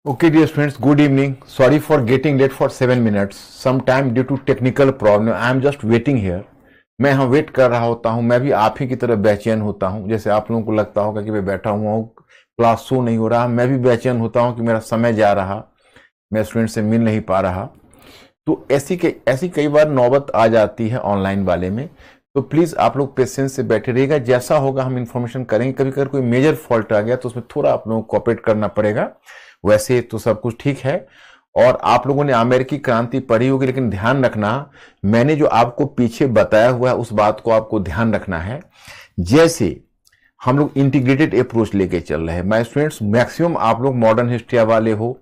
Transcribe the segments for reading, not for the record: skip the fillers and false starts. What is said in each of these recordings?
Okay, dear friends, good evening. Sorry for getting late for 7 minutes. Sometime due to technical problem, I am just waiting here. मैं यहाँ wait कर रहा होता हूँ। मैं भी आप ही की तरह बेचैन होता हूँ। जैसे आप लोगों को लगता होगा कि मैं बैठा हुआ हूँ, क्लास शो नहीं हो रहा, मैं भी बेचैन होता हूँ कि मेरा समय जा रहा, मैं स्टूडेंट से मिल नहीं पा रहा। तो ऐसी कई बार नौबत आ जाती है ऑनलाइन वाले में। तो प्लीज आप लोग पेशेंस से बैठे रहिएगा। जैसा होगा हम इन्फॉर्मेशन करेंगे। कभी कभी कोई मेजर फॉल्ट आ गया तो उसमें थोड़ा आप लोगों को कोऑपरेट करना पड़ेगा। वैसे तो सब कुछ ठीक है। और आप लोगों ने अमेरिकी क्रांति पढ़ी होगी, लेकिन ध्यान रखना, मैंने जो आपको पीछे बताया हुआ है उस बात को आपको ध्यान रखना है। जैसे हम लोग इंटीग्रेटेड अप्रोच लेके चल रहे हैं। माय स्टूडेंट्स, मैक्सिमम आप लोग मॉडर्न हिस्ट्री वाले हो,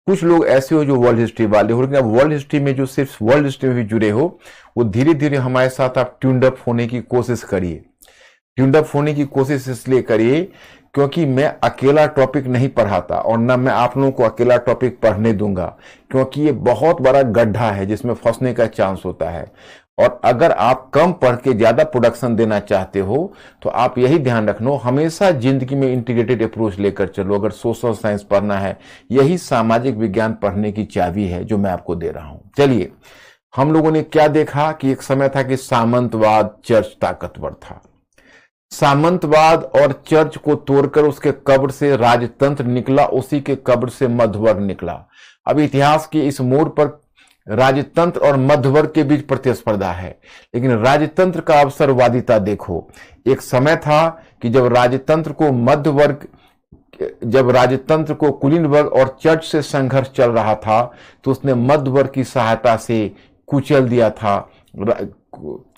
कुछ लोग ऐसे हो जो वर्ल्ड हिस्ट्री वाले हो, लेकिन अब वर्ल्ड हिस्ट्री में जो सिर्फ वर्ल्ड हिस्ट्री में भी जुड़े हो, वो धीरे धीरे हमारे साथ आप ट्यून्ड अप होने की कोशिश करिए। ट्यून्ड अप होने की कोशिश इसलिए करिए क्योंकि मैं अकेला टॉपिक नहीं पढ़ाता और ना मैं आप लोगों को अकेला टॉपिक पढ़ने दूंगा, क्योंकि ये बहुत बड़ा गड्ढा है जिसमें फंसने का चांस होता है। और अगर आप कम पढ़ के ज्यादा प्रोडक्शन देना चाहते हो तो आप यही ध्यान रखना, हमेशा जिंदगी में इंटीग्रेटेड अप्रोच लेकर चलो। अगर सोशल साइंस पढ़ना है, यही सामाजिक विज्ञान पढ़ने की चाबी है जो मैं आपको दे रहा हूं। चलिए, हम लोगों ने क्या देखा कि एक समय था कि सामंतवाद चर्च ताकतवर था। सामंतवाद और चर्च को तोड़कर उसके कब्र से राजतंत्र निकला, उसी के कब्र से मध्यवर्ग निकला। अब इतिहास के इस मोड़ पर राजतंत्र और मध्यवर्ग के बीच प्रतिस्पर्धा है, लेकिन राजतंत्र का अवसरवादिता देखो। एक समय था कि जब राजतंत्र को कुलीन वर्ग और चर्च से संघर्ष चल रहा था, तो उसने मध्यवर्ग की सहायता से कुचल दिया था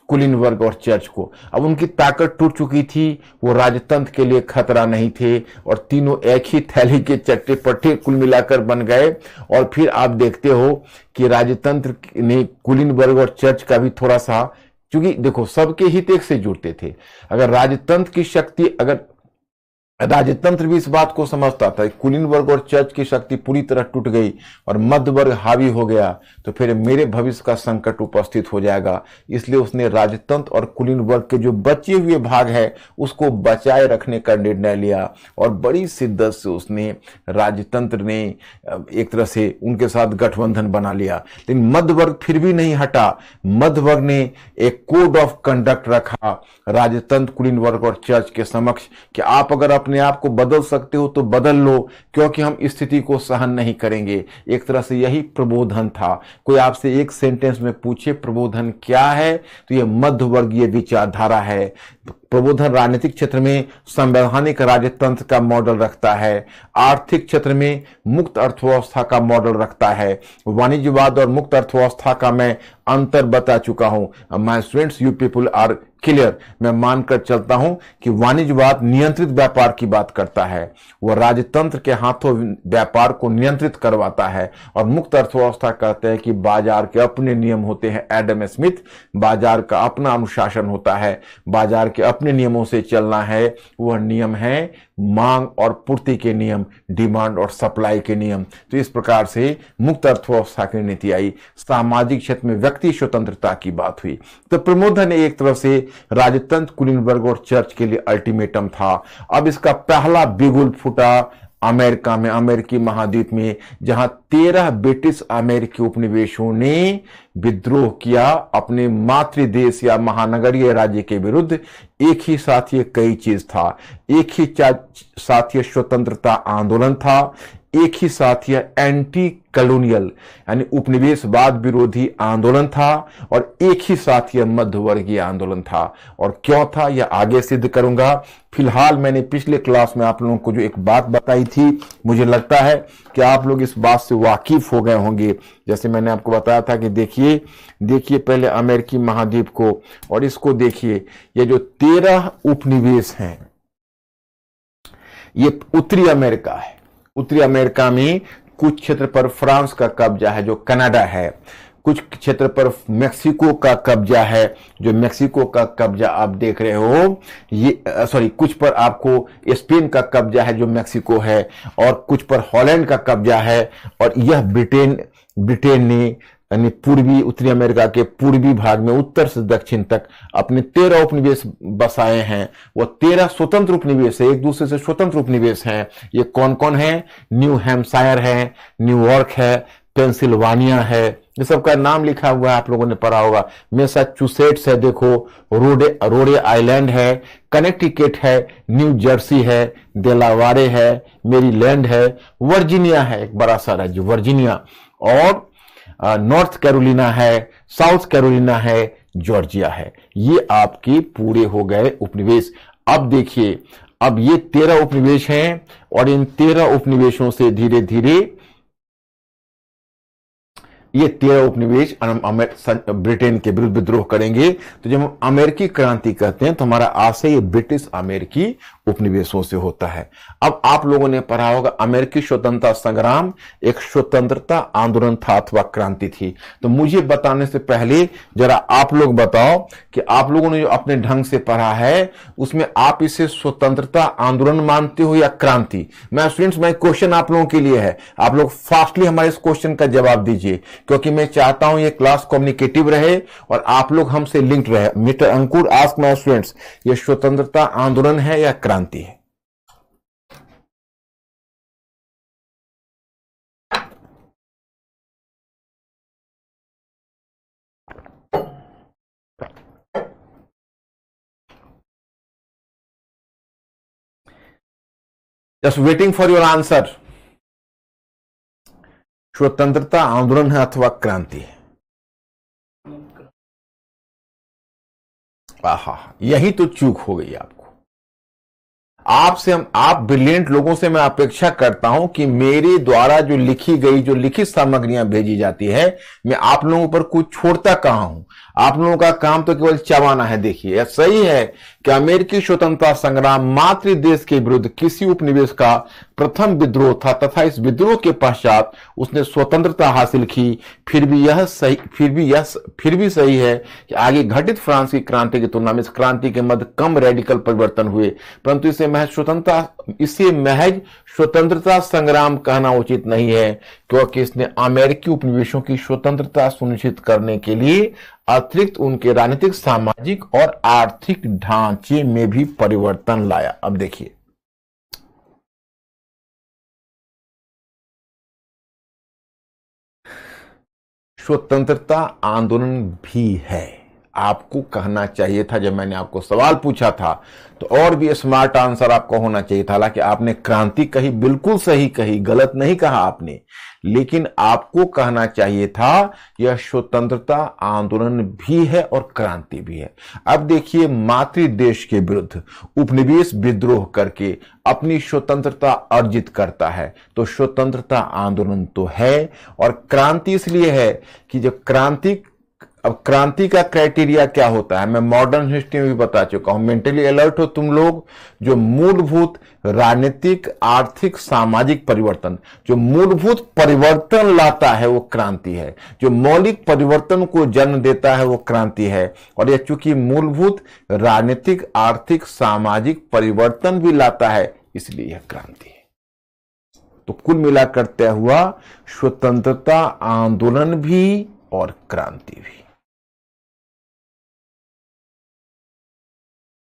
कुलीन वर्ग और चर्च को। अब उनकी ताकत टूट चुकी थी, वो राजतंत्र के लिए खतरा नहीं थे और तीनों एक ही थैली के चट्टे पट्टे कुल मिलाकर बन गए। और फिर आप देखते हो कि राजतंत्र ने कुलीन वर्ग और चर्च का भी थोड़ा सा, क्योंकि देखो सबके हित एक से जुड़ते थे। अगर राजतंत्र की शक्ति, अगर राजतंत्र भी इस बात को समझता था कुलीन वर्ग और चर्च की शक्ति पूरी तरह टूट गई और मध्य वर्ग हावी हो गया तो फिर मेरे भविष्य का संकट उपस्थित हो जाएगा, इसलिए उसने राजतंत्र और कुलीन वर्ग के जो बचे हुए भाग है उसको बचाए रखने का निर्णय लिया। और बड़ी शिद्दत से उसने, राजतंत्र ने एक तरह से उनके साथ गठबंधन बना लिया, लेकिन मध्य वर्ग फिर भी नहीं हटा। मध्य वर्ग ने एक कोड ऑफ कंडक्ट रखा राजतंत्र, कुलीन वर्ग और चर्च के समक्ष कि आप अगर अपने आप को बदल सकते हो तो बदल लो, क्योंकि हम इस स्थिति को सहन नहीं करेंगे। एक तरह से यही प्रबोधन था। कोई आपसे एक सेंटेंस में पूछे प्रबोधन क्या है, तो यह मध्यवर्गीय विचारधारा है। प्रबोधन राजनीतिक क्षेत्र में संवैधानिक राजतंत्र का मॉडल रखता है, आर्थिक क्षेत्र में मुक्त अर्थव्यवस्था का मॉडल रखता है। वाणिज्यवाद और मुक्त अर्थव्यवस्था का मैं अंतर बता चुका हूं। My students, you people are clear. मैं मानकर चलता हूं कि वाणिज्यवाद नियंत्रित व्यापार की बात करता है, वह राजतंत्र के हाथों व्यापार को नियंत्रित करवाता है। और मुक्त अर्थव्यवस्था कहते हैं कि बाजार के अपने नियम होते हैं। एडम स्मिथ, बाजार का अपना अनुशासन होता है, बाजार के अपने नियमों से चलना है। वह नियम है मांग और पूर्ति के नियम, डिमांड और सप्लाई के नियम। तो इस प्रकार से मुक्त अर्थव्यवस्था की नीति आई। सामाजिक क्षेत्र में व्यक्ति स्वतंत्रता की बात हुई। तो प्रबोधन एक तरफ से राजतंत्र, कुलीन वर्ग और चर्च के लिए अल्टीमेटम था। अब इसका पहला बिगुल फूटा अमेरिका में, अमेरिकी महाद्वीप में, जहां 13 ब्रिटिश अमेरिकी उपनिवेशों ने विद्रोह किया अपने मातृ देश या महानगरीय राज्य के विरुद्ध। एक ही साथ ये कई चीज था, एक ही साथ ये स्वतंत्रता आंदोलन था, एक ही साथ यह एंटी कॉलोनियल यानी उपनिवेशवाद विरोधी आंदोलन था, और एक ही साथ यह मध्यवर्गीय आंदोलन था। और क्यों था यह आगे सिद्ध करूंगा। फिलहाल मैंने पिछले क्लास में आप लोगों को जो एक बात बताई थी, मुझे लगता है कि आप लोग इस बात से वाकिफ हो गए होंगे। जैसे मैंने आपको बताया था कि देखिए पहले अमेरिकी महाद्वीप को, और इसको देखिए, ये जो 13 उपनिवेश हैं ये उत्तरी अमेरिका है। उत्तरी अमेरिका में कुछ क्षेत्र पर फ्रांस का कब्जा है जो कनाडा है, कुछ क्षेत्र पर मेक्सिको का कब्जा है जो मेक्सिको का कब्जा आप देख रहे हो। ये कुछ पर आपको स्पेन का कब्जा है जो मेक्सिको है, और कुछ पर हॉलैंड का कब्जा है। और यह ब्रिटेन ने यानी पूर्वी उत्तरी अमेरिका के पूर्वी भाग में उत्तर से दक्षिण तक अपने 13 उपनिवेश बसाए हैं। वो 13 स्वतंत्र उपनिवेश है, एक दूसरे से स्वतंत्र उपनिवेश हैं। ये कौन कौन है? न्यू हैम्पशायर है, न्यूयॉर्क है, पेंसिल्वानिया है, ये सब का नाम लिखा हुआ है, आप लोगों ने पढ़ा होगा। मैसाचुसेट्स है, देखो रोडे आइलैंड है, कनेक्टिकट है, न्यू जर्सी है, डेलावारे है, मेरीलैंड है, वर्जीनिया है, एक बड़ा सा राज्य वर्जीनिया, और नॉर्थ कैरोलिना है, साउथ कैरोलिना है, जॉर्जिया है। ये आपके पूरे हो गए उपनिवेश। अब देखिए, अब ये 13 उपनिवेश हैं और इन 13 उपनिवेशों से धीरे धीरे ये 13 उपनिवेश ब्रिटेन के विरुद्ध विद्रोह करेंगे। तो जब हम अमेरिकी क्रांति कहते हैं तो हमारा आशय ये ब्रिटिश अमेरिकी उपनिवेशों से होता है। अब आप लोगों ने पढ़ा होगा अमेरिकी स्वतंत्रता संग्राम एक स्वतंत्रता आंदोलन था अथवा क्रांति थी। तो मुझे बताने से पहले जरा आप लोग बताओ कि आप लोगों ने जो अपने ढंग से पढ़ा है उसमें आप इसे स्वतंत्रता आंदोलन मानते हो या क्रांति? मैं स्टूडेंट्स, मैं क्वेश्चन आप लोगों के लिए है, आप लोग फास्टली हमारे इस क्वेश्चन का जवाब दीजिए, क्योंकि मैं चाहता हूं ये क्लास कम्युनिकेटिव रहे और आप लोग हमसे लिंक्ड रहे। Mister Ankur ask my students, ये स्वतंत्रता आंदोलन है या क्रांति है? Just waiting for your answer. स्वतंत्रता आंदोलन है अथवा क्रांति है? आहा, यही तो चूक हो गई आपको। आप ब्रिलियंट लोगों से मैं अपेक्षा करता हूं कि मेरे द्वारा जो लिखित सामग्रियां भेजी जाती है, मैं आप लोगों पर कुछ छोड़ता कहां हूं। आप लोगों का काम तो केवल चबाना है। देखिए, यह सही है कि अमेरिकी स्वतंत्रता संग्राम मातृ देश के विरुद्ध किसी उपनिवेश का प्रथम विद्रोह था तथा इस विद्रोह के पश्चात उसने स्वतंत्रता हासिल की। फिर भी सही है कि आगे घटित फ्रांस की क्रांति की तुलना में इस क्रांति के मध्य कम रेडिकल परिवर्तन हुए, परंतु इसे महज स्वतंत्रता संग्राम कहना उचित नहीं है, क्योंकि इसने अमेरिकी उपनिवेशों की स्वतंत्रता सुनिश्चित करने के लिए अतिरिक्त उनके राजनीतिक, सामाजिक और आर्थिक ढांचे में भी परिवर्तन लाया। अब देखिए, स्वतंत्रता आंदोलन भी है, आपको कहना चाहिए था। जब मैंने आपको सवाल पूछा था तो और भी स्मार्ट आंसर आपको होना चाहिए था। हालांकि आपने क्रांति कही, बिल्कुल सही कही, गलत नहीं कहा आपने, लेकिन आपको कहना चाहिए था यह स्वतंत्रता आंदोलन भी है और क्रांति भी है। अब देखिए, मातृ देश के विरुद्ध उपनिवेश विद्रोह करके अपनी स्वतंत्रता अर्जित करता है तो स्वतंत्रता आंदोलन तो है। और क्रांति इसलिए है कि जब अब क्रांति का क्राइटेरिया क्या होता है, मैं मॉडर्न हिस्ट्री में भी बता चुका हूं। मेंटली अलर्ट हो तुम लोग। जो मूलभूत राजनीतिक, आर्थिक, सामाजिक परिवर्तन, जो मूलभूत परिवर्तन लाता है वो क्रांति है। जो मौलिक परिवर्तन को जन्म देता है वो क्रांति है। और यह चूंकि मूलभूत राजनीतिक, आर्थिक, सामाजिक परिवर्तन भी लाता है, इसलिए यह क्रांति है। तो कुल मिलाकर तय हुआ स्वतंत्रता आंदोलन भी और क्रांति भी।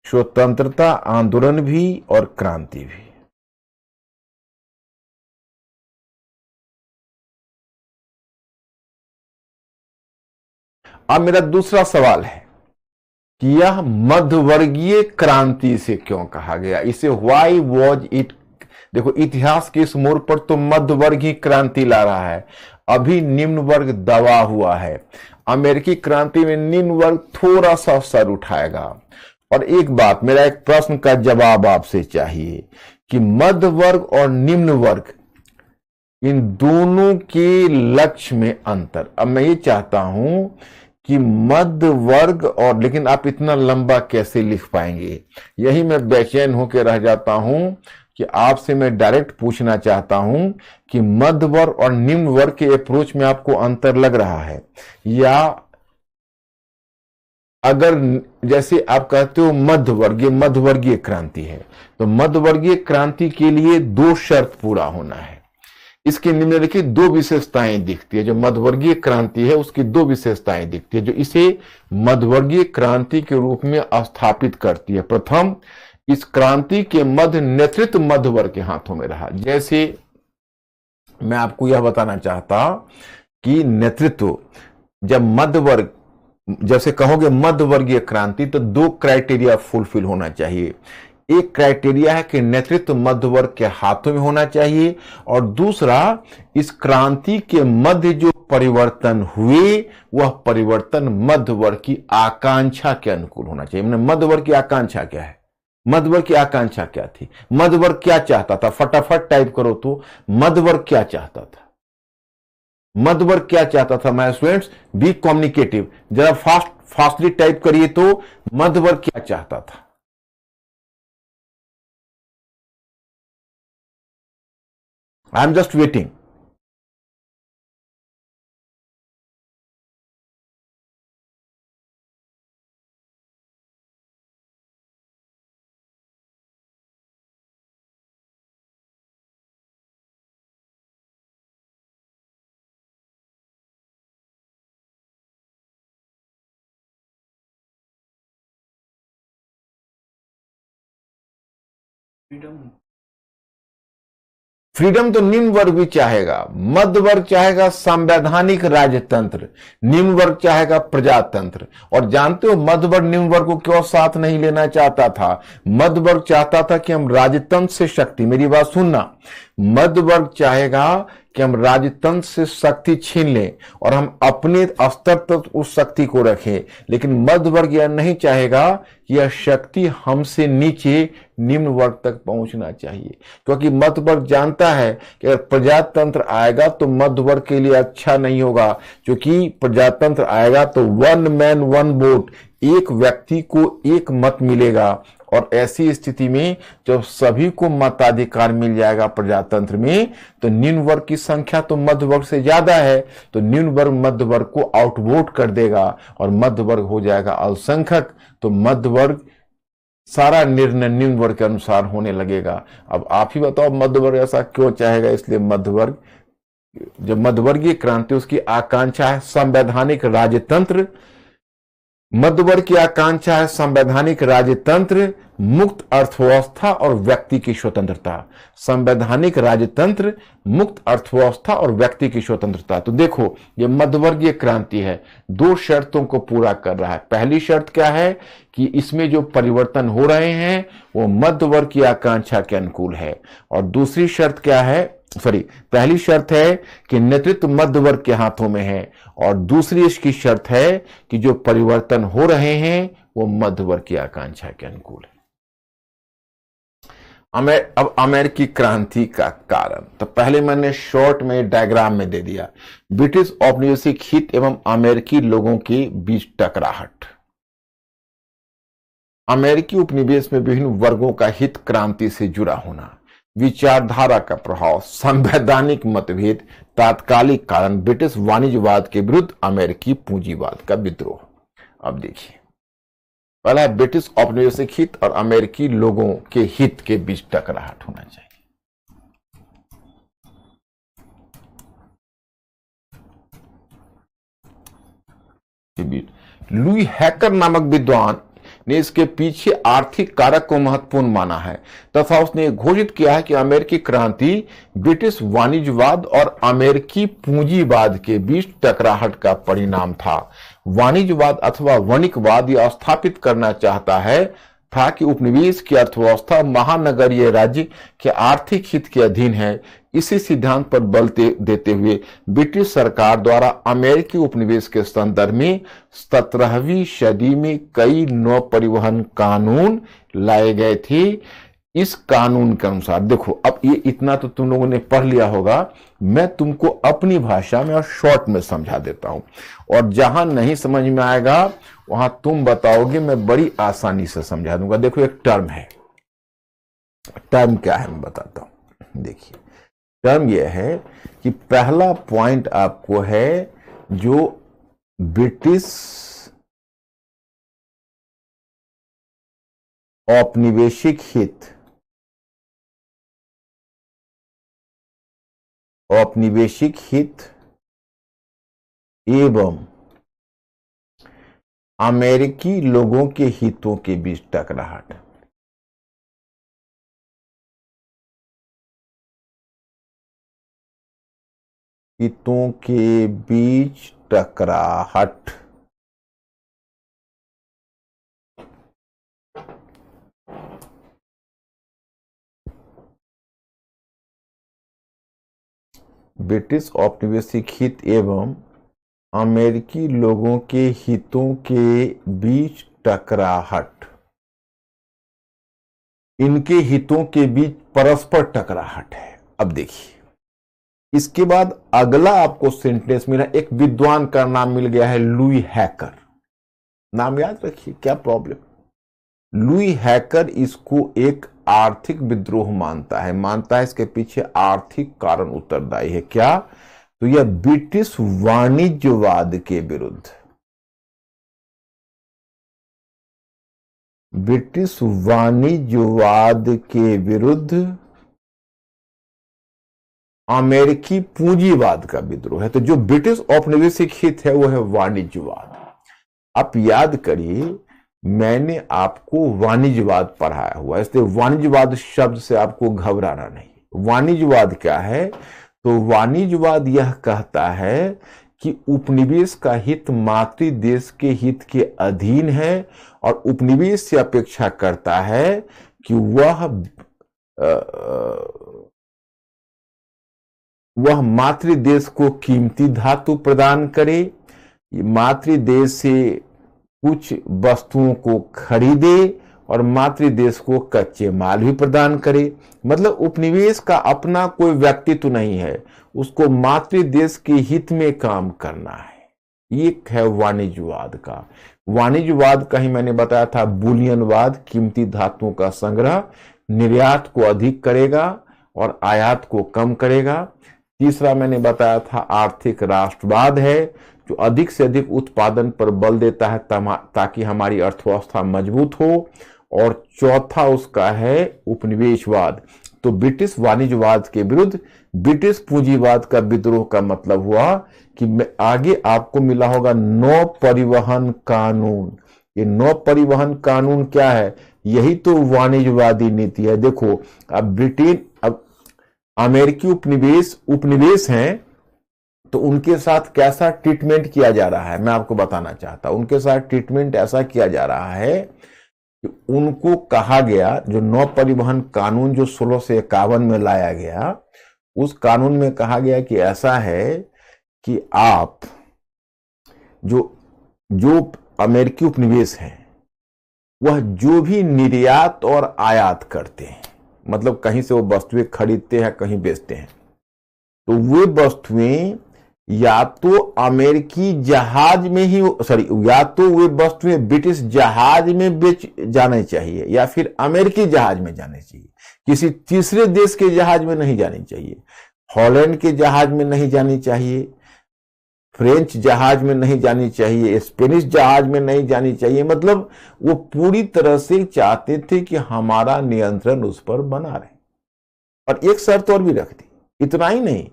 स्वतंत्रता आंदोलन भी और क्रांति भी। अब मेरा दूसरा सवाल है कि यह मध्यवर्गीय क्रांति से क्यों कहा गया? इसे व्हाई वॉज इट? देखो, इतिहास के इस मोड़ पर तो मध्य वर्ग ही क्रांति ला रहा है, अभी निम्न वर्ग दबा हुआ है। अमेरिकी क्रांति में निम्न वर्ग थोड़ा सा सर उठाएगा। और एक बात, मेरा एक प्रश्न का जवाब आपसे चाहिए कि मध्य वर्ग और निम्न वर्ग, इन दोनों के लक्ष्य में अंतर। अब मैं ये चाहता हूं कि मध्य वर्ग और, लेकिन आप इतना लंबा कैसे लिख पाएंगे, यही मैं बेचैन होकर रह जाता हूं कि आपसे मैं डायरेक्ट पूछना चाहता हूं कि मध्य वर्ग और निम्न वर्ग के अप्रोच में आपको अंतर लग रहा है, या अगर जैसे आप कहते हो मध्यवर्गीय क्रांति है, तो मध्यवर्गीय क्रांति के लिए दो शर्त पूरा होना है इसके निम्नलिखित दो विशेषताएं दिखती है। जो मध्यवर्गीय क्रांति है उसकी दो विशेषताएं दिखती है जो इसे मध्यवर्गीय क्रांति के रूप में स्थापित करती है। प्रथम, इस क्रांति के मध्य नेतृत्व मध्यवर्ग के हाथों में रहा। जैसे मैं आपको यह बताना चाहता कि नेतृत्व, जब मध्यवर्ग, जैसे कहोगे मध्यवर्गीय क्रांति, तो दो क्राइटेरिया फुलफिल होना चाहिए। एक क्राइटेरिया है कि नेतृत्व मध्यवर्ग के हाथों में होना चाहिए, और दूसरा, इस क्रांति के मध्य जो परिवर्तन हुए वह परिवर्तन मध्यवर्ग की आकांक्षा के अनुकूल होना चाहिए। मध्यवर्ग की आकांक्षा क्या है? मध्यवर्ग की आकांक्षा क्या थी? मध्यवर्ग क्या चाहता था? फटाफट टाइप करो तो मध्यवर्ग क्या चाहता था? मध्यवर्ग क्या चाहता था? माय स्टूडेंट्स, बी कम्युनिकेटिव, जरा फास्टली टाइप करिए तो मध्यवर्ग क्या चाहता था? I am just waiting. Freedom तो निम्न वर्ग भी चाहेगा। मध्य वर्ग चाहेगा संवैधानिक राजतंत्र, निम्न वर्ग चाहेगा प्रजातंत्र। और जानते हो मध्य वर्ग निम्न वर्ग को क्यों साथ नहीं लेना चाहता था? मध्य वर्ग चाहता था कि हम राजतंत्र से शक्ति, मेरी बात सुनना, मध्य वर्ग चाहेगा कि हम राजतंत्र से शक्ति छीन लें और हम अपने स्तर तक उस शक्ति को रखें। लेकिन मध्य वर्ग यह नहीं चाहेगा कि यह शक्ति हमसे नीचे निम्न वर्ग तक पहुंचना चाहिए, क्योंकि मध्य वर्ग जानता है कि अगर प्रजातंत्र आएगा तो मध्य वर्ग के लिए अच्छा नहीं होगा। क्योंकि प्रजातंत्र आएगा तो वन मैन वन वोट, एक व्यक्ति को एक मत मिलेगा, और ऐसी स्थिति में जब सभी को मताधिकार मिल जाएगा प्रजातंत्र में, तो निम्न वर्ग की संख्या तो मध्य वर्ग से ज्यादा है, तो निम्न वर्ग मध्य वर्ग को आउटवोट कर देगा और मध्य वर्ग हो जाएगा अल्पसंख्यक। तो मध्य वर्ग सारा निर्णय निम्न वर्ग के अनुसार होने लगेगा। अब आप ही बताओ मध्य वर्ग ऐसा क्यों चाहेगा? इसलिए मध्य वर्ग, जब मध्यवर्गीय क्रांति, उसकी आकांक्षा है संवैधानिक राजतंत्र। मध्य वर्ग की आकांक्षा है संवैधानिक राजतंत्र, मुक्त अर्थव्यवस्था और व्यक्ति की स्वतंत्रता। संवैधानिक राजतंत्र, मुक्त अर्थव्यवस्था और व्यक्ति की स्वतंत्रता। तो देखो ये मध्यवर्गीय क्रांति है, दो शर्तों को पूरा कर रहा है। पहली शर्त क्या है कि इसमें जो परिवर्तन हो रहे हैं वो मध्य वर्ग की आकांक्षा के अनुकूल है, और दूसरी शर्त क्या है, पहली शर्त है कि नेतृत्व मध्य वर्ग के हाथों में है, और दूसरी इसकी शर्त है कि जो परिवर्तन हो रहे हैं वो मध्य वर्ग की आकांक्षा के अनुकूल है। अब अमेरिकी क्रांति का कारण, तो पहले मैंने शॉर्ट में डायग्राम में दे दिया। ब्रिटिश औपनिवेशिक हित एवं अमेरिकी लोगों के बीच टकराहट। अमेरिकी उपनिवेश में विभिन्न वर्गों का हित क्रांति से जुड़ा होना, विचारधारा का प्रभाव, संवैधानिक मतभेद, तात्कालिक कारण, ब्रिटिश वाणिज्यवाद के विरुद्ध अमेरिकी पूंजीवाद का विद्रोह। अब देखिए, पहला है ब्रिटिश औपनिवेशिक हित और अमेरिकी लोगों के हित के बीच टकराहट होना चाहिए। लुई हैकर नामक विद्वान ने इसके पीछे आर्थिक कारक को महत्वपूर्ण माना है तथा उसने घोषित किया है कि अमेरिकी क्रांति ब्रिटिश वाणिज्यवाद और अमेरिकी पूंजीवाद के बीच टकराहट का परिणाम था। वाणिज्यवाद अथवा वणिकवाद यह स्थापित करना चाहता है था कि उपनिवेश की अर्थव्यवस्था महानगरीय राज्य के आर्थिक हित के अधीन है। इसी सिद्धांत पर बल देते हुए ब्रिटिश सरकार द्वारा अमेरिकी उपनिवेश के संदर्भ में 17वीं सदी में कई नौ परिवहन कानून लाए गए थे। इस कानून के अनुसार, देखो अब ये इतना तो तुम लोगों ने पढ़ लिया होगा, मैं तुमको अपनी भाषा में और शॉर्ट में समझा देता हूं, और जहां नहीं समझ में आएगा वहां तुम बताओगे, मैं बड़ी आसानी से समझा दूंगा। देखो एक टर्म है, टर्म क्या है मैं बताता हूं। देखिए टर्म यह है कि पहला पॉइंट आपको है जो ब्रिटिश औपनिवेशिक हित औपनिवेशिक हित एवं अमेरिकी लोगों के हितों के बीच टकराहट। हितों के बीच टकराहट। ब्रिटिश औपनिवेशिक हित एवं अमेरिकी लोगों के हितों के बीच टकराहट। इनके हितों के बीच परस्पर टकराहट है। अब देखिए, इसके बाद अगला आपको सेंटेंस मिला, एक विद्वान का नाम मिल गया है लुई हैकर। नाम याद रखिए, क्या प्रॉब्लम। लुई हैकर इसको एक आर्थिक विद्रोह मानता है इसके पीछे आर्थिक कारण उत्तरदायी है। क्या? तो यह ब्रिटिश वाणिज्यवाद के विरुद्ध, ब्रिटिश वाणिज्यवाद के विरुद्ध अमेरिकी पूंजीवाद का विद्रोह है। तो जो ब्रिटिश औपनिवेशिक हित है वो है वाणिज्यवाद। आप याद करिए, मैंने आपको वाणिज्यवाद पढ़ाया हुआ, इसलिए वाणिज्यवाद शब्द से आपको घबराना नहीं। वाणिज्यवाद क्या है? तो वाणिज्यवाद यह कहता है कि उपनिवेश का हित मातृ देश के हित के अधीन है और उपनिवेश से अपेक्षा करता है कि वह मातृ देश को कीमती धातु प्रदान करे, मातृ देश से कुछ वस्तुओं को खरीदे और मातृ देश को कच्चे माल भी प्रदान करे। मतलब उपनिवेश का अपना कोई व्यक्तित्व नहीं है, उसको मातृ देश के हित में काम करना है। ये है वाणिज्यवाद का। वाणिज्यवाद का ही मैंने बताया था बुलियनवाद, कीमती धातुओं का संग्रह निर्यात को अधिक करेगा और आयात को कम करेगा। तीसरा मैंने बताया था आर्थिक राष्ट्रवाद है, जो अधिक से अधिक उत्पादन पर बल देता है ताकि हमारी अर्थव्यवस्था मजबूत हो। और चौथा उसका है उपनिवेशवाद। तो ब्रिटिश वाणिज्यवाद के विरुद्ध ब्रिटिश पूंजीवाद का विद्रोह का मतलब हुआ कि आगे आपको मिला होगा नौ परिवहन कानून। ये नौ परिवहन कानून क्या है? यही तो वाणिज्यवादी नीति है। देखो, अब अमेरिकी उपनिवेश हैं, तो उनके साथ कैसा ट्रीटमेंट किया जा रहा है मैं आपको बताना चाहता हूं। उनके साथ ट्रीटमेंट ऐसा किया जा रहा है कि उनको कहा गया, जो नौ परिवहन कानून जो 1651 में लाया गया, उस कानून में कहा गया कि ऐसा है कि आप जो अमेरिकी उपनिवेश हैं वह जो भी निर्यात और आयात करते हैं, मतलब कहीं से वो वस्तुएं खरीदते हैं कहीं बेचते हैं, तो वे वस्तुएं या तो अमेरिकी जहाज में ही या तो वे वस्तुएं ब्रिटिश जहाज में बेच जाने चाहिए या फिर अमेरिकी जहाज में जाने चाहिए। किसी तीसरे देश के जहाज में नहीं जानी चाहिए। हॉलैंड के जहाज में नहीं जानी चाहिए, फ्रेंच जहाज में नहीं जानी चाहिए, स्पेनिश जहाज में नहीं जानी चाहिए। मतलब वो पूरी तरह से चाहते थे कि हमारा नियंत्रण उस पर बना रहे। और एक शर्त और भी रख दी, इतना ही नहीं,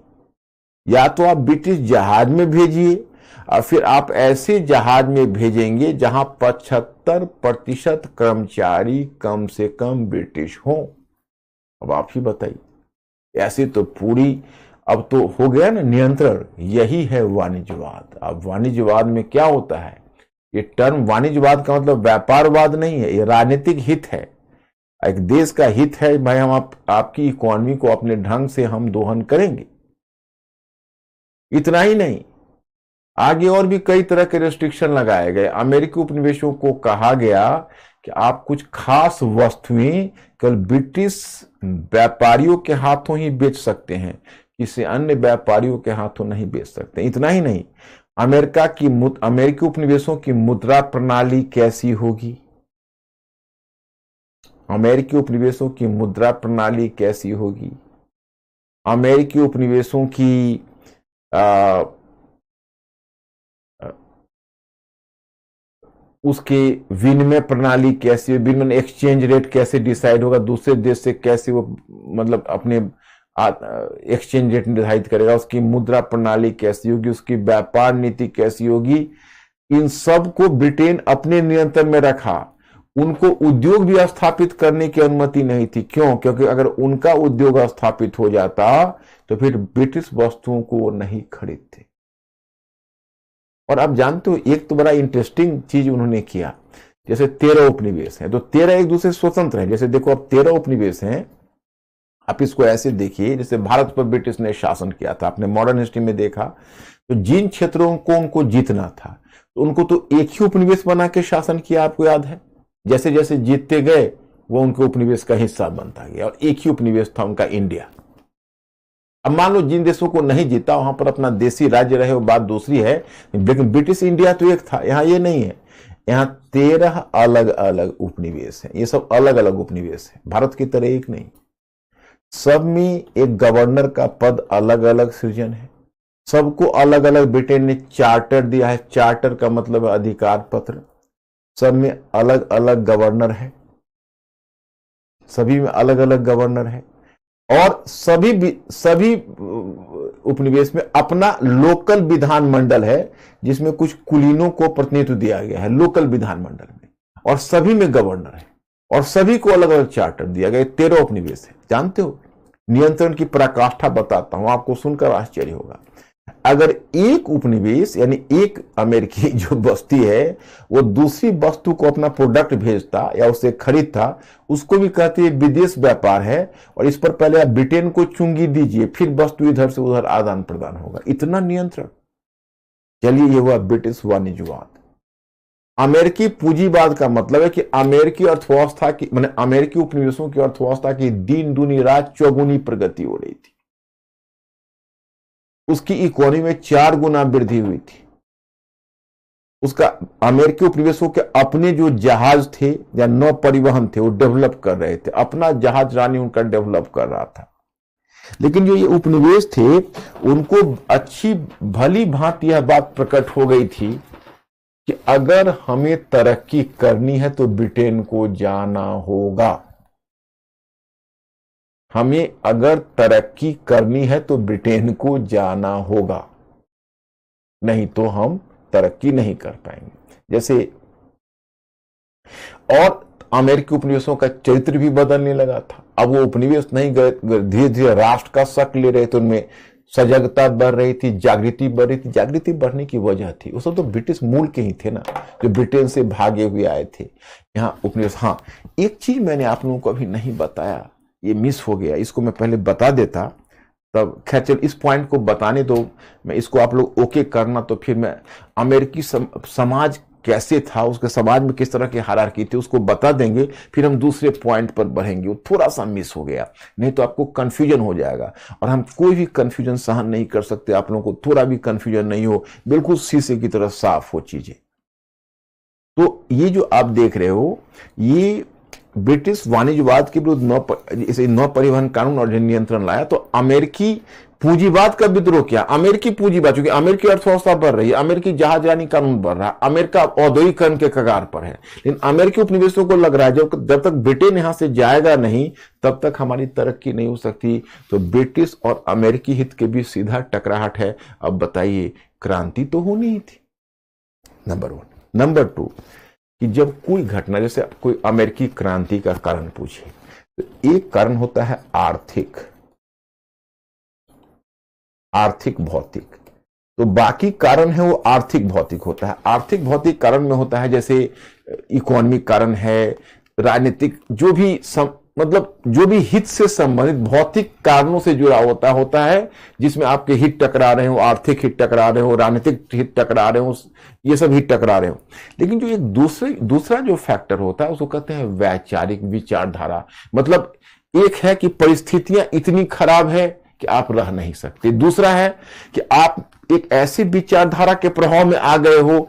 या तो आप ब्रिटिश जहाज में भेजिए और फिर आप ऐसे जहाज में भेजेंगे जहां 75% कर्मचारी कम से कम ब्रिटिश हों। अब आप ही बताइए, ऐसे तो पूरी अब तो हो गया ना नियंत्रण। यही है वाणिज्यवाद। अब वाणिज्यवाद में क्या होता है? ये टर्म वाणिज्यवाद का मतलब व्यापारवाद नहीं है, ये राजनीतिक हित है। एक देश का हित है भाई, हम आपकी इकोनॉमी को अपने ढंग से हम दोहन करेंगे। इतना ही नहीं, आगे और भी कई तरह के रेस्ट्रिक्शन लगाए गए। अमेरिकी उपनिवेशों को कहा गया कि आप कुछ खास वस्तुएं केवल ब्रिटिश व्यापारियों के हाथों ही बेच सकते हैं, किसी अन्य व्यापारियों के हाथों नहीं बेच सकते। इतना ही नहीं, अमेरिकी उपनिवेशों की मुद्रा प्रणाली कैसी होगी? अमेरिकी उपनिवेशों की मुद्रा प्रणाली कैसी होगी? अमेरिकी उपनिवेशों की उसके विनिमय प्रणाली कैसी है, विनिमय एक्सचेंज रेट कैसे डिसाइड होगा, दूसरे देश से कैसे वो मतलब अपने एक्सचेंज रेट निर्धारित करेगा, उसकी मुद्रा प्रणाली कैसी होगी, उसकी व्यापार नीति कैसी होगी, इन सब को ब्रिटेन अपने नियंत्रण में रखा। उनको उद्योग भी स्थापित करने की अनुमति नहीं थी। क्यों? क्योंकि अगर उनका उद्योग स्थापित हो जाता तो फिर ब्रिटिश वस्तुओं को वो नहीं खरीदते। और आप जानते हो एक तो बड़ा इंटरेस्टिंग चीज उन्होंने किया, जैसे 13 उपनिवेश हैं तो 13 एक दूसरे से स्वतंत्र हैं। जैसे देखो अब 13 उपनिवेश हैं, आप इसको ऐसे देखिए जैसे भारत पर ब्रिटिश ने शासन किया था। आपने मॉडर्न हिस्ट्री में देखा तो जिन क्षेत्रों को उनको जीतना था तो उनको तो एक ही उपनिवेश बना के शासन किया, आपको याद है। जैसे जैसे जीतते गए वो उनके उपनिवेश का हिस्सा बनता गया और एक ही उपनिवेश था उनका, इंडिया। अब मान लो जिन देशों को नहीं जीता वहां पर अपना देसी राज्य रहे, वो बात दूसरी है, लेकिन ब्रिटिश इंडिया तो एक था। यहां ये नहीं है, यहां 13 अलग अलग उपनिवेश हैं। ये सब अलग अलग उपनिवेश है, भारत की तरह एक नहीं। सब में एक गवर्नर का पद अलग अलग सृजन है, सबको अलग अलग ब्रिटेन ने चार्टर दिया है। चार्टर का मतलब है अधिकार पत्र। सब में अलग अलग गवर्नर है, सभी में अलग अलग गवर्नर है और सभी उपनिवेश में अपना लोकल विधानमंडल है जिसमें कुछ कुलीनों को प्रतिनिधित्व दिया गया है लोकल विधानमंडल में, और सभी में गवर्नर है और सभी को अलग अलग चार्टर दिया गया। 13 उपनिवेश है। जानते हो नियंत्रण की पराकाष्ठा बताता हूं, आपको सुनकर आश्चर्य होगा। अगर एक उपनिवेश यानी एक अमेरिकी जो बस्ती है वो दूसरी वस्तु को अपना प्रोडक्ट भेजता या उसे खरीदता, उसको भी कहते हैं विदेश व्यापार है, और इस पर पहले आप ब्रिटेन को चुंगी दीजिए, फिर वस्तु इधर से उधर आदान प्रदान होगा। इतना नियंत्रण। चलिए ये हुआ ब्रिटिश वाणिज्यवाद। अमेरिकी पूंजीवाद का मतलब है कि अमेरिकी अर्थव्यवस्था की, माने अमेरिकी उपनिवेशों की अर्थव्यवस्था की दिन दूनी रात चौगुनी प्रगति हो रही थी। उसकी इकोनॉमी में 4 गुना वृद्धि हुई थी। उसका अमेरिकी उपनिवेशों के अपने जो जहाज थे या नौ परिवहन थे वो डेवलप कर रहे थे, अपना जहाज रानी उनका डेवलप कर रहा था। लेकिन जो ये उपनिवेश थे उनको अच्छी भली भांति यह बात प्रकट हो गई थी कि अगर हमें तरक्की करनी है तो ब्रिटेन को जाना होगा। हमें अगर तरक्की करनी है तो ब्रिटेन को जाना होगा, नहीं तो हम तरक्की नहीं कर पाएंगे। जैसे और अमेरिकी उपनिवेशों का चरित्र भी बदलने लगा था। अब वो उपनिवेश नहीं गए, धीरे धीरे राष्ट्र का शक्ल ले रहे थे, उनमें सजगता बढ़ रही थी, जागृति बढ़ रही थी। जागृति बढ़ने की वजह थी वो सब तो ब्रिटिश मूल के ही थे ना, जो ब्रिटेन से भागे हुए आए थे यहाँ उपनिवेश। हाँ, एक चीज मैंने आप लोगों को अभी नहीं बताया, ये मिस हो गया, इसको मैं पहले बता देता तब। खैर चल, इस पॉइंट को बताने दो, मैं इसको आप लोग ओके करना, तो फिर मैं अमेरिकी समाज कैसे था, उसके समाज में किस तरह की हायरार्की थी उसको बता देंगे, फिर हम दूसरे पॉइंट पर बढ़ेंगे। वो थोड़ा सा मिस हो गया, नहीं तो आपको कंफ्यूजन हो जाएगा, और हम कोई भी कंफ्यूजन सहन नहीं कर सकते। आप लोगों को थोड़ा भी कंफ्यूजन नहीं हो, बिल्कुल शीशे की तरह साफ हो चीजें। तो ये जो आप देख रहे हो, ये ब्रिटिश वाणिज्यवाद के विरुद्ध नौ परिवहन कानून और नियंत्रण लाया। तो अमेरिकी पूंजीवाद का विद्रोह किया। अमेरिकी पूंजीवाद, क्योंकि अमेरिकी अर्थव्यवस्था बढ़ रही है, अमेरिकी जहाजरानी कानून बढ़ रहा है, अमेरिका औद्योगिकरण के कगार पर है, लेकिन अमेरिकी उपनिवेशों को लग रहा है जब तक ब्रिटेन यहां से जाएगा नहीं तब तक हमारी तरक्की नहीं हो सकती। तो ब्रिटिश और अमेरिकी हित के बीच सीधा टकराहट है। अब बताइए, क्रांति तो होनी ही थी, नंबर 1। नंबर 2 कि जब कोई घटना, जैसे कोई अमेरिकी क्रांति का कारण पूछे, तो एक कारण होता है आर्थिक भौतिक, तो बाकी कारण है वो आर्थिक भौतिक होता है। आर्थिक भौतिक कारण में होता है जैसे इकोनॉमिक कारण है, राजनीतिक, जो भी मतलब जो भी हित से संबंधित भौतिक कारणों से जुड़ा होता है, जिसमें आपके हित टकरा रहे हो, आर्थिक हित टकरा रहे हो, राजनीतिक हित टकरा रहे हो, ये सब हित टकरा रहे हो। लेकिन जो एक दूसरा जो फैक्टर होता है उसको कहते हैं वैचारिक विचारधारा। मतलब एक है कि परिस्थितियां इतनी खराब है कि आप रह नहीं सकते, दूसरा है कि आप एक ऐसी विचारधारा के प्रभाव में आ गए हो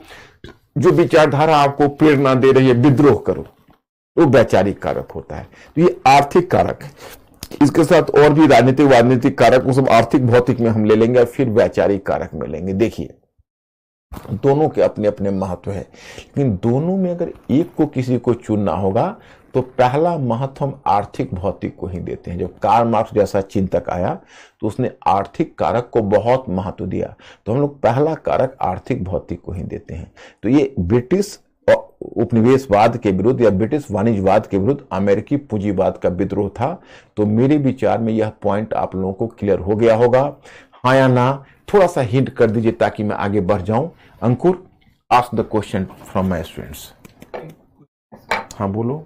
जो विचारधारा आपको प्रेरणा दे रही है, विद्रोह करो, वो वैचारिक कारक होता है। तो ये आर्थिक कारक है, इसके साथ और भी राजनीतिक कारक, वो सब आर्थिक भौतिक में हम ले लेंगे और फिर वैचारिक कारक में लेंगे। देखिए, दोनों के अपने अपने महत्व है, लेकिन दोनों में अगर एक को किसी को चुनना होगा तो पहला महत्व हम आर्थिक भौतिक को ही देते हैं। जब कार्ल मार्क्स जैसा चिंतक आया तो उसने आर्थिक कारक को बहुत महत्व दिया, तो हम लोग पहला कारक आर्थिक भौतिक को ही देते हैं। तो ये ब्रिटिश उपनिवेशवाद के विरुद्ध या ब्रिटिश वाणिज्यवाद के विरुद्ध अमेरिकी पूंजीवाद का विद्रोह था। तो मेरे विचार में यह पॉइंट आप लोगों को क्लियर हो गया होगा, हाँ या ना? थोड़ा सा हिंट कर दीजिए ताकि मैं आगे बढ़ जाऊं। Ankur, ask the question from my students. हाँ बोलो।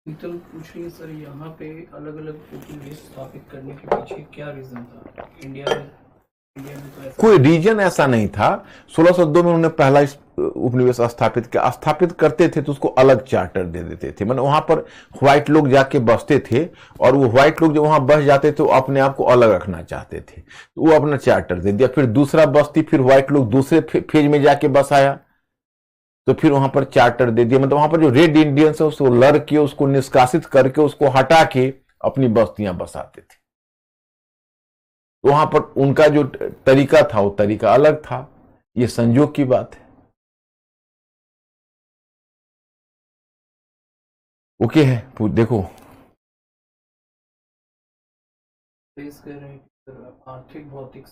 शीतल पूछ रही है सर, यहाँ पे अलग अलग उपनिवेश स्थापित करने के पीछे क्या रीजन था? इंडिया में तो ऐसा कोई रीजन ऐसा नहीं था। 1602 में उन्होंने पहला उपनिवेश स्थापित किया। स्थापित करते थे तो उसको अलग चार्टर दे देते थे, मतलब वहां पर व्हाइट लोग जाके बसते थे और वो व्हाइट लोग जब वहां बस जाते थे वो अपने आप को अलग रखना चाहते थे, तो वो अपना चार्टर दे दिया। फिर दूसरा बस्ती, फिर व्हाइट लोग दूसरे फेज में जाके बस आया तो फिर वहां पर चार्टर दे दिया। मतलब वहां पर जो रेड इंडियंस है उसको लड़ के, उसको निष्कासित करके, उसको हटा के अपनी बस्तियां बसाते थे। वहां पर उनका जो तरीका था वो तरीका अलग था। ये संयोग की बात है। ओके है, देखो फेस कर रहे हैं कि सर आर्थिक भौतिक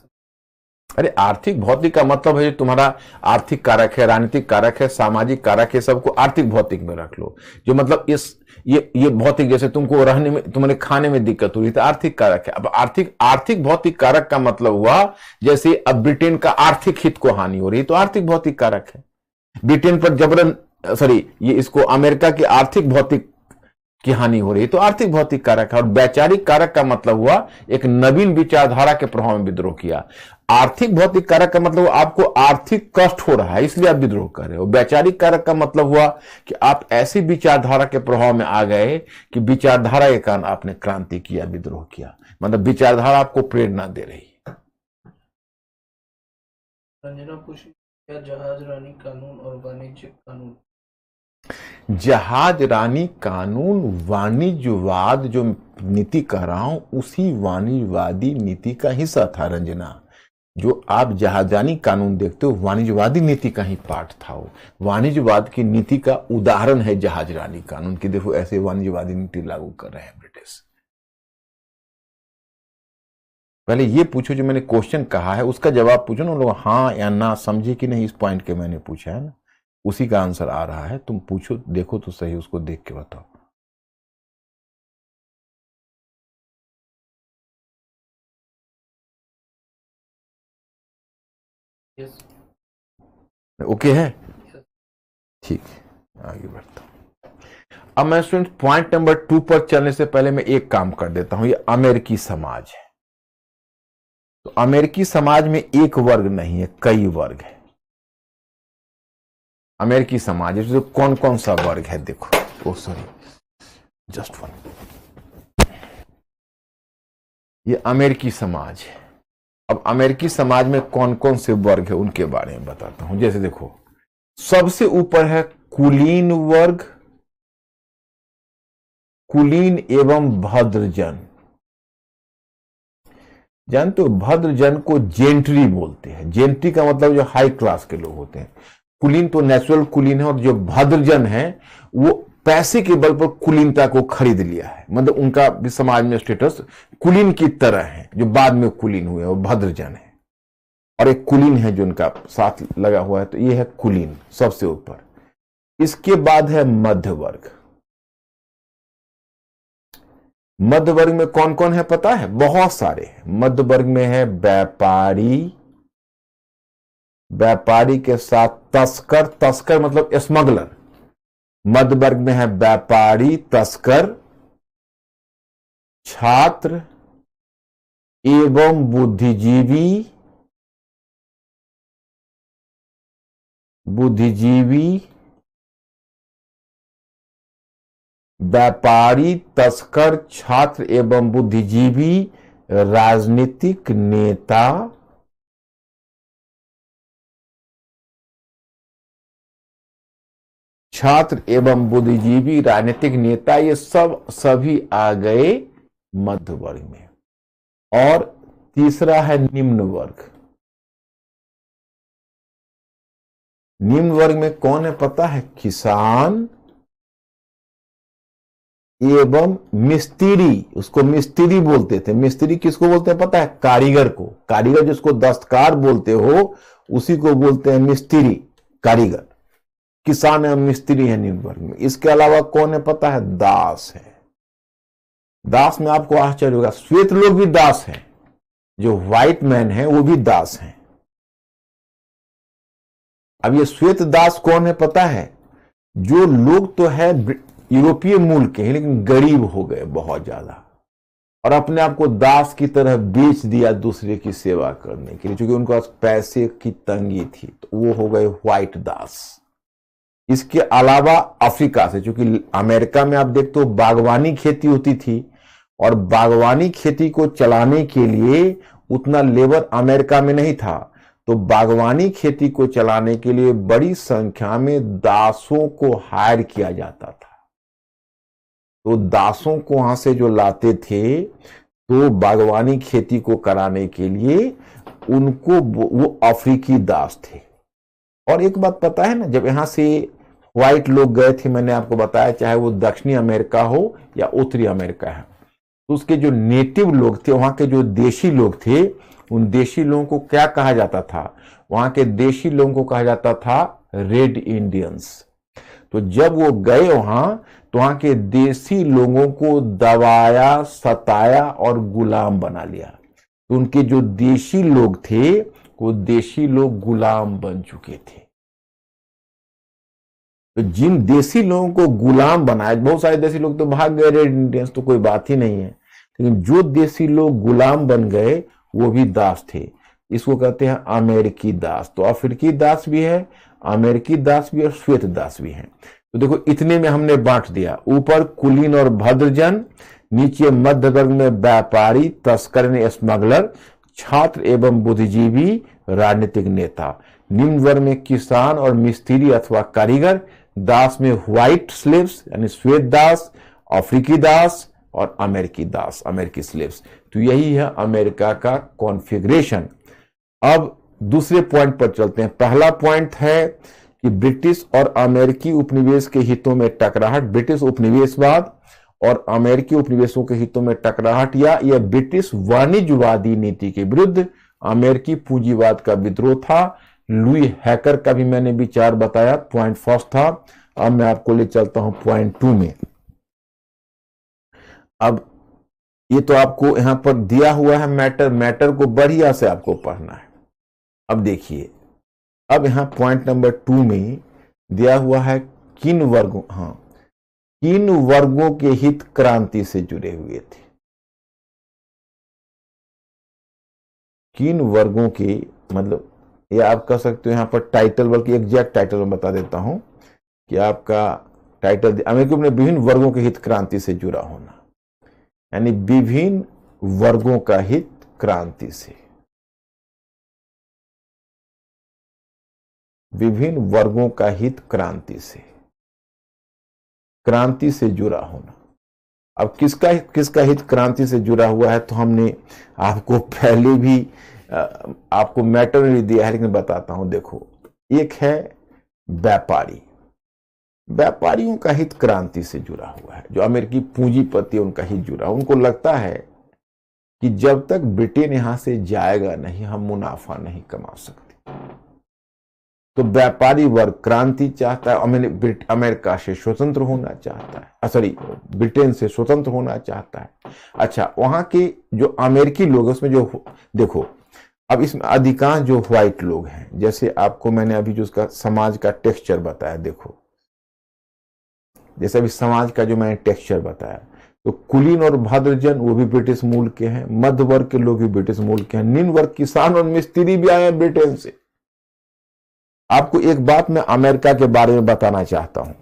अरे आर्थिक भौतिक का मतलब है जो तुम्हारा आर्थिक कारक है, राजनीतिक कारक है, सामाजिक कारक है, सबको आर्थिक भौतिक में रख लो। जो मतलब ये भौतिक, जैसे तुमको रहने में, तुम्हारे खाने में दिक्कत हुई तो आर्थिक कारक है। अब आर्थिक भौतिक कारक का मतलब हुआ जैसे अब ब्रिटेन का आर्थिक हित को हानि हो रही है तो आर्थिक भौतिक कारक है। ब्रिटेन पर जबरन, सॉरी, ये इसको अमेरिका की आर्थिक भौतिक की हानि हो रही है तो आर्थिक भौतिक कारक है। और वैचारिक कारक का मतलब हुआ एक नवीन विचारधारा के प्रभाव में विद्रोह किया। आर्थिक भौतिक कारक का मतलब आपको आर्थिक कष्ट हो रहा है इसलिए आप विद्रोह कर रहे हो। वैचारिक कारक का मतलब हुआ कि आप ऐसी विचारधारा के प्रभाव में आ गए कि विचारधारा के कारण आपने क्रांति किया, विद्रोह किया, मतलब विचारधारा आपको प्रेरणा दे रही। रंजना पूछ, क्या जहाज रानी कानून और वाणिज्यिक कानून? जहाज रानी कानून वाणिज्यवाद जो नीति कह रहा हूं उसी वाणिज्यवादी नीति का हिस्सा था रंजना। जो आप जहाजानी कानून देखते हो वाणिज्यवादी नीति का ही पार्ट था। वो वाणिज्यवाद की नीति का उदाहरण है जहाज रानी कानून की। देखो ऐसे वाणिज्यवादी नीति लागू कर रहे हैं ब्रिटिश। पहले ये पूछो जो मैंने क्वेश्चन कहा है उसका जवाब पूछो ना लोग, हाँ या ना, समझे कि नहीं इस पॉइंट के मैंने पूछा है ना, उसी का आंसर आ रहा है। तुम पूछो, देखो तो सही, उसको देख के बताओ। यस। ओके है, ठीक है, आगे बढ़ता हूं। अब मैं स्टूडेंट पॉइंट नंबर 2 पर चलने से पहले मैं एक काम कर देता हूं। ये अमेरिकी समाज है, तो अमेरिकी समाज में एक वर्ग नहीं है, कई वर्ग है। अमेरिकी समाज है, तो कौन कौन सा वर्ग है देखो। ओ सॉरी, जस्ट वन। ये अमेरिकी समाज है। अब अमेरिकी समाज में कौन कौन से वर्ग है उनके बारे में बताता हूं। जैसे देखो, सबसे ऊपर है कुलीन वर्ग, कुलीन एवं भद्रजन। जानते हो भद्रजन को जेंट्री बोलते हैं। जेंट्री का मतलब जो हाई क्लास के लोग होते हैं। कुलीन तो नेचुरल कुलीन है, और जो भद्रजन है वो पैसे के बल पर कुलीनता को खरीद लिया है, मतलब उनका भी समाज में स्टेटस कुलीन की तरह है। जो बाद में कुलीन हुए वो भद्रजन है, और एक कुलीन है जो उनका साथ लगा हुआ है, तो ये है कुलीन सबसे ऊपर। इसके बाद है मध्य वर्ग। मध्य वर्ग में कौन कौन है पता है? बहुत सारे। मध्य वर्ग में है व्यापारी, व्यापारी के साथ तस्कर, तस्कर मतलब स्मगलर। मध्य वर्ग में है व्यापारी, तस्कर, छात्र एवं बुद्धिजीवी, बुद्धिजीवी, व्यापारी, तस्कर, छात्र एवं बुद्धिजीवी, राजनीतिक नेता, छात्र एवं बुद्धिजीवी, राजनीतिक नेता, ये सब सभी आ गए मध्य वर्ग में। और तीसरा है निम्न वर्ग। निम्न वर्ग में कौन है पता है? किसान, एवं मिस्त्री, उसको मिस्त्री बोलते थे। मिस्त्री किसको बोलते हैं पता है? कारीगर को। कारीगर जिसको दस्तकार बोलते हो उसी को बोलते हैं मिस्त्री, कारीगर। किसान एवं मिस्त्री है निम्न वर्ग में। इसके अलावा कौन है पता है? दास है। दास में आपको आश्चर्य होगा, श्वेत लोग भी दास हैं, जो व्हाइट मैन है वो भी दास हैं। अब ये श्वेत दास कौन है पता है? जो लोग तो है यूरोपीय मूल के हैं लेकिन गरीब हो गए बहुत ज्यादा, और अपने आप को दास की तरह बेच दिया दूसरे की सेवा करने के लिए, क्योंकि उनके पास पैसे की तंगी थी, तो वो हो गए व्हाइट दास। इसके अलावा अफ्रीका से, क्योंकि अमेरिका में आप देखते हो बागवानी खेती होती थी, और बागवानी खेती को चलाने के लिए उतना लेबर अमेरिका में नहीं था, तो बागवानी खेती को चलाने के लिए बड़ी संख्या में दासों को हायर किया जाता था। तो दासों को वहां से जो लाते थे, तो बागवानी खेती को कराने के लिए उनको वो अफ्रीकी दास थे। और एक बात पता है ना, जब यहां से व्हाइट लोग गए थे, मैंने आपको बताया, चाहे वो दक्षिणी अमेरिका हो या उत्तरी अमेरिका है, तो उसके जो नेटिव लोग थे, वहां के जो देशी लोग थे, उन देशी लोगों को क्या कहा जाता था? वहां के देशी लोगों को कहा जाता था रेड इंडियंस। तो जब वो गए वहां, तो वहां के देसी लोगों को दबाया, सताया और गुलाम बना लिया। तो उनके जो देशी लोग थे, वो देशी लोग गुलाम बन चुके थे। तो जिन देशी लोगों को गुलाम बनाया, बहुत सारे देशी लोग तो भाग गए, रेड इंडियंस तो कोई बात ही नहीं है, लेकिन जो देशी लोग गुलाम बन गए वो भी दास थे। इसको कहते हैं अमेरिकी दास। तो अफ्रीकी दास भी है, अमेरिकी दास भी है, और श्वेत दास भी है। तो देखो, इतने में हमने बांट दिया। ऊपर कुलीन और भद्रजन, नीचे मध्य वर्ग में व्यापारी, तस्कर स्मगलर, छात्र एवं बुद्धिजीवी, राजनीतिक नेता। निम्न वर्ग में किसान और मिस्त्री अथवा कारीगर। दास में व्हाइट स्लेव्स यानी श्वेत दास, अफ्रीकी दास और अमेरिकी दास, अमेरिकी स्लेव्स। तो यही है अमेरिका का कॉन्फ़िगरेशन। अब दूसरे पॉइंट पर चलते हैं। पहला पॉइंट है कि ब्रिटिश और अमेरिकी उपनिवेश के हितों में टकराहट, ब्रिटिश उपनिवेशवाद और अमेरिकी उपनिवेशों के हितों में टकराहट, या यह ब्रिटिश वाणिज्यवादी नीति के विरुद्ध अमेरिकी पूंजीवाद का विद्रोह था। लुई हैकर का भी मैंने विचार बताया, पॉइंट फर्स्ट था। अब मैं आपको ले चलता हूं पॉइंट 2 में। अब ये तो आपको यहां पर दिया हुआ है मैटर को बढ़िया से आपको पढ़ना है। अब देखिए, अब यहां पॉइंट नंबर 2 में दिया हुआ है किन वर्गों के हित क्रांति से जुड़े हुए थे। किन वर्गों के, मतलब ये आप कह सकते हो यहां पर टाइटल, बल्कि एग्जैक्ट टाइटल में बता देता हूं कि आपका टाइटल अमेरिका में विभिन्न वर्गों के हित क्रांति से जुड़ा होना, यानी विभिन्न वर्गों का हित क्रांति से, विभिन्न वर्गों का हित क्रांति से जुड़ा होना। अब किसका हित क्रांति से जुड़ा हुआ है, तो हमने आपको पहले भी आपको मैटर नहीं दिया है, लेकिन बताता हूं। देखो, एक है व्यापारी, व्यापारियों का हित क्रांति से जुड़ा हुआ है। जो अमेरिकी पूंजीपति, उनका हित जुड़ा, उनको लगता है कि जब तक ब्रिटेन यहां से जाएगा नहीं, हम मुनाफा नहीं कमा सकते। तो व्यापारी वर्ग क्रांति चाहता है, अमेरिका से स्वतंत्र होना चाहता है, सॉरी ब्रिटेन से स्वतंत्र होना चाहता है। अच्छा, वहां के जो अमेरिकी लोग, उसमें जो देखो, अब इसमें अधिकांश जो व्हाइट लोग हैं, जैसे आपको मैंने अभी जो उसका समाज का टेक्सचर बताया, देखो जैसे अभी समाज का जो मैंने टेक्सचर बताया, तो कुलीन और भद्रजन वो भी ब्रिटिश मूल के हैं, मध्य वर्ग के लोग भी ब्रिटिश मूल के हैं, निम्न वर्ग किसान और मिस्त्री भी आए हैं ब्रिटेन से। आपको एक बात मैं अमेरिका के बारे में बताना चाहता हूं।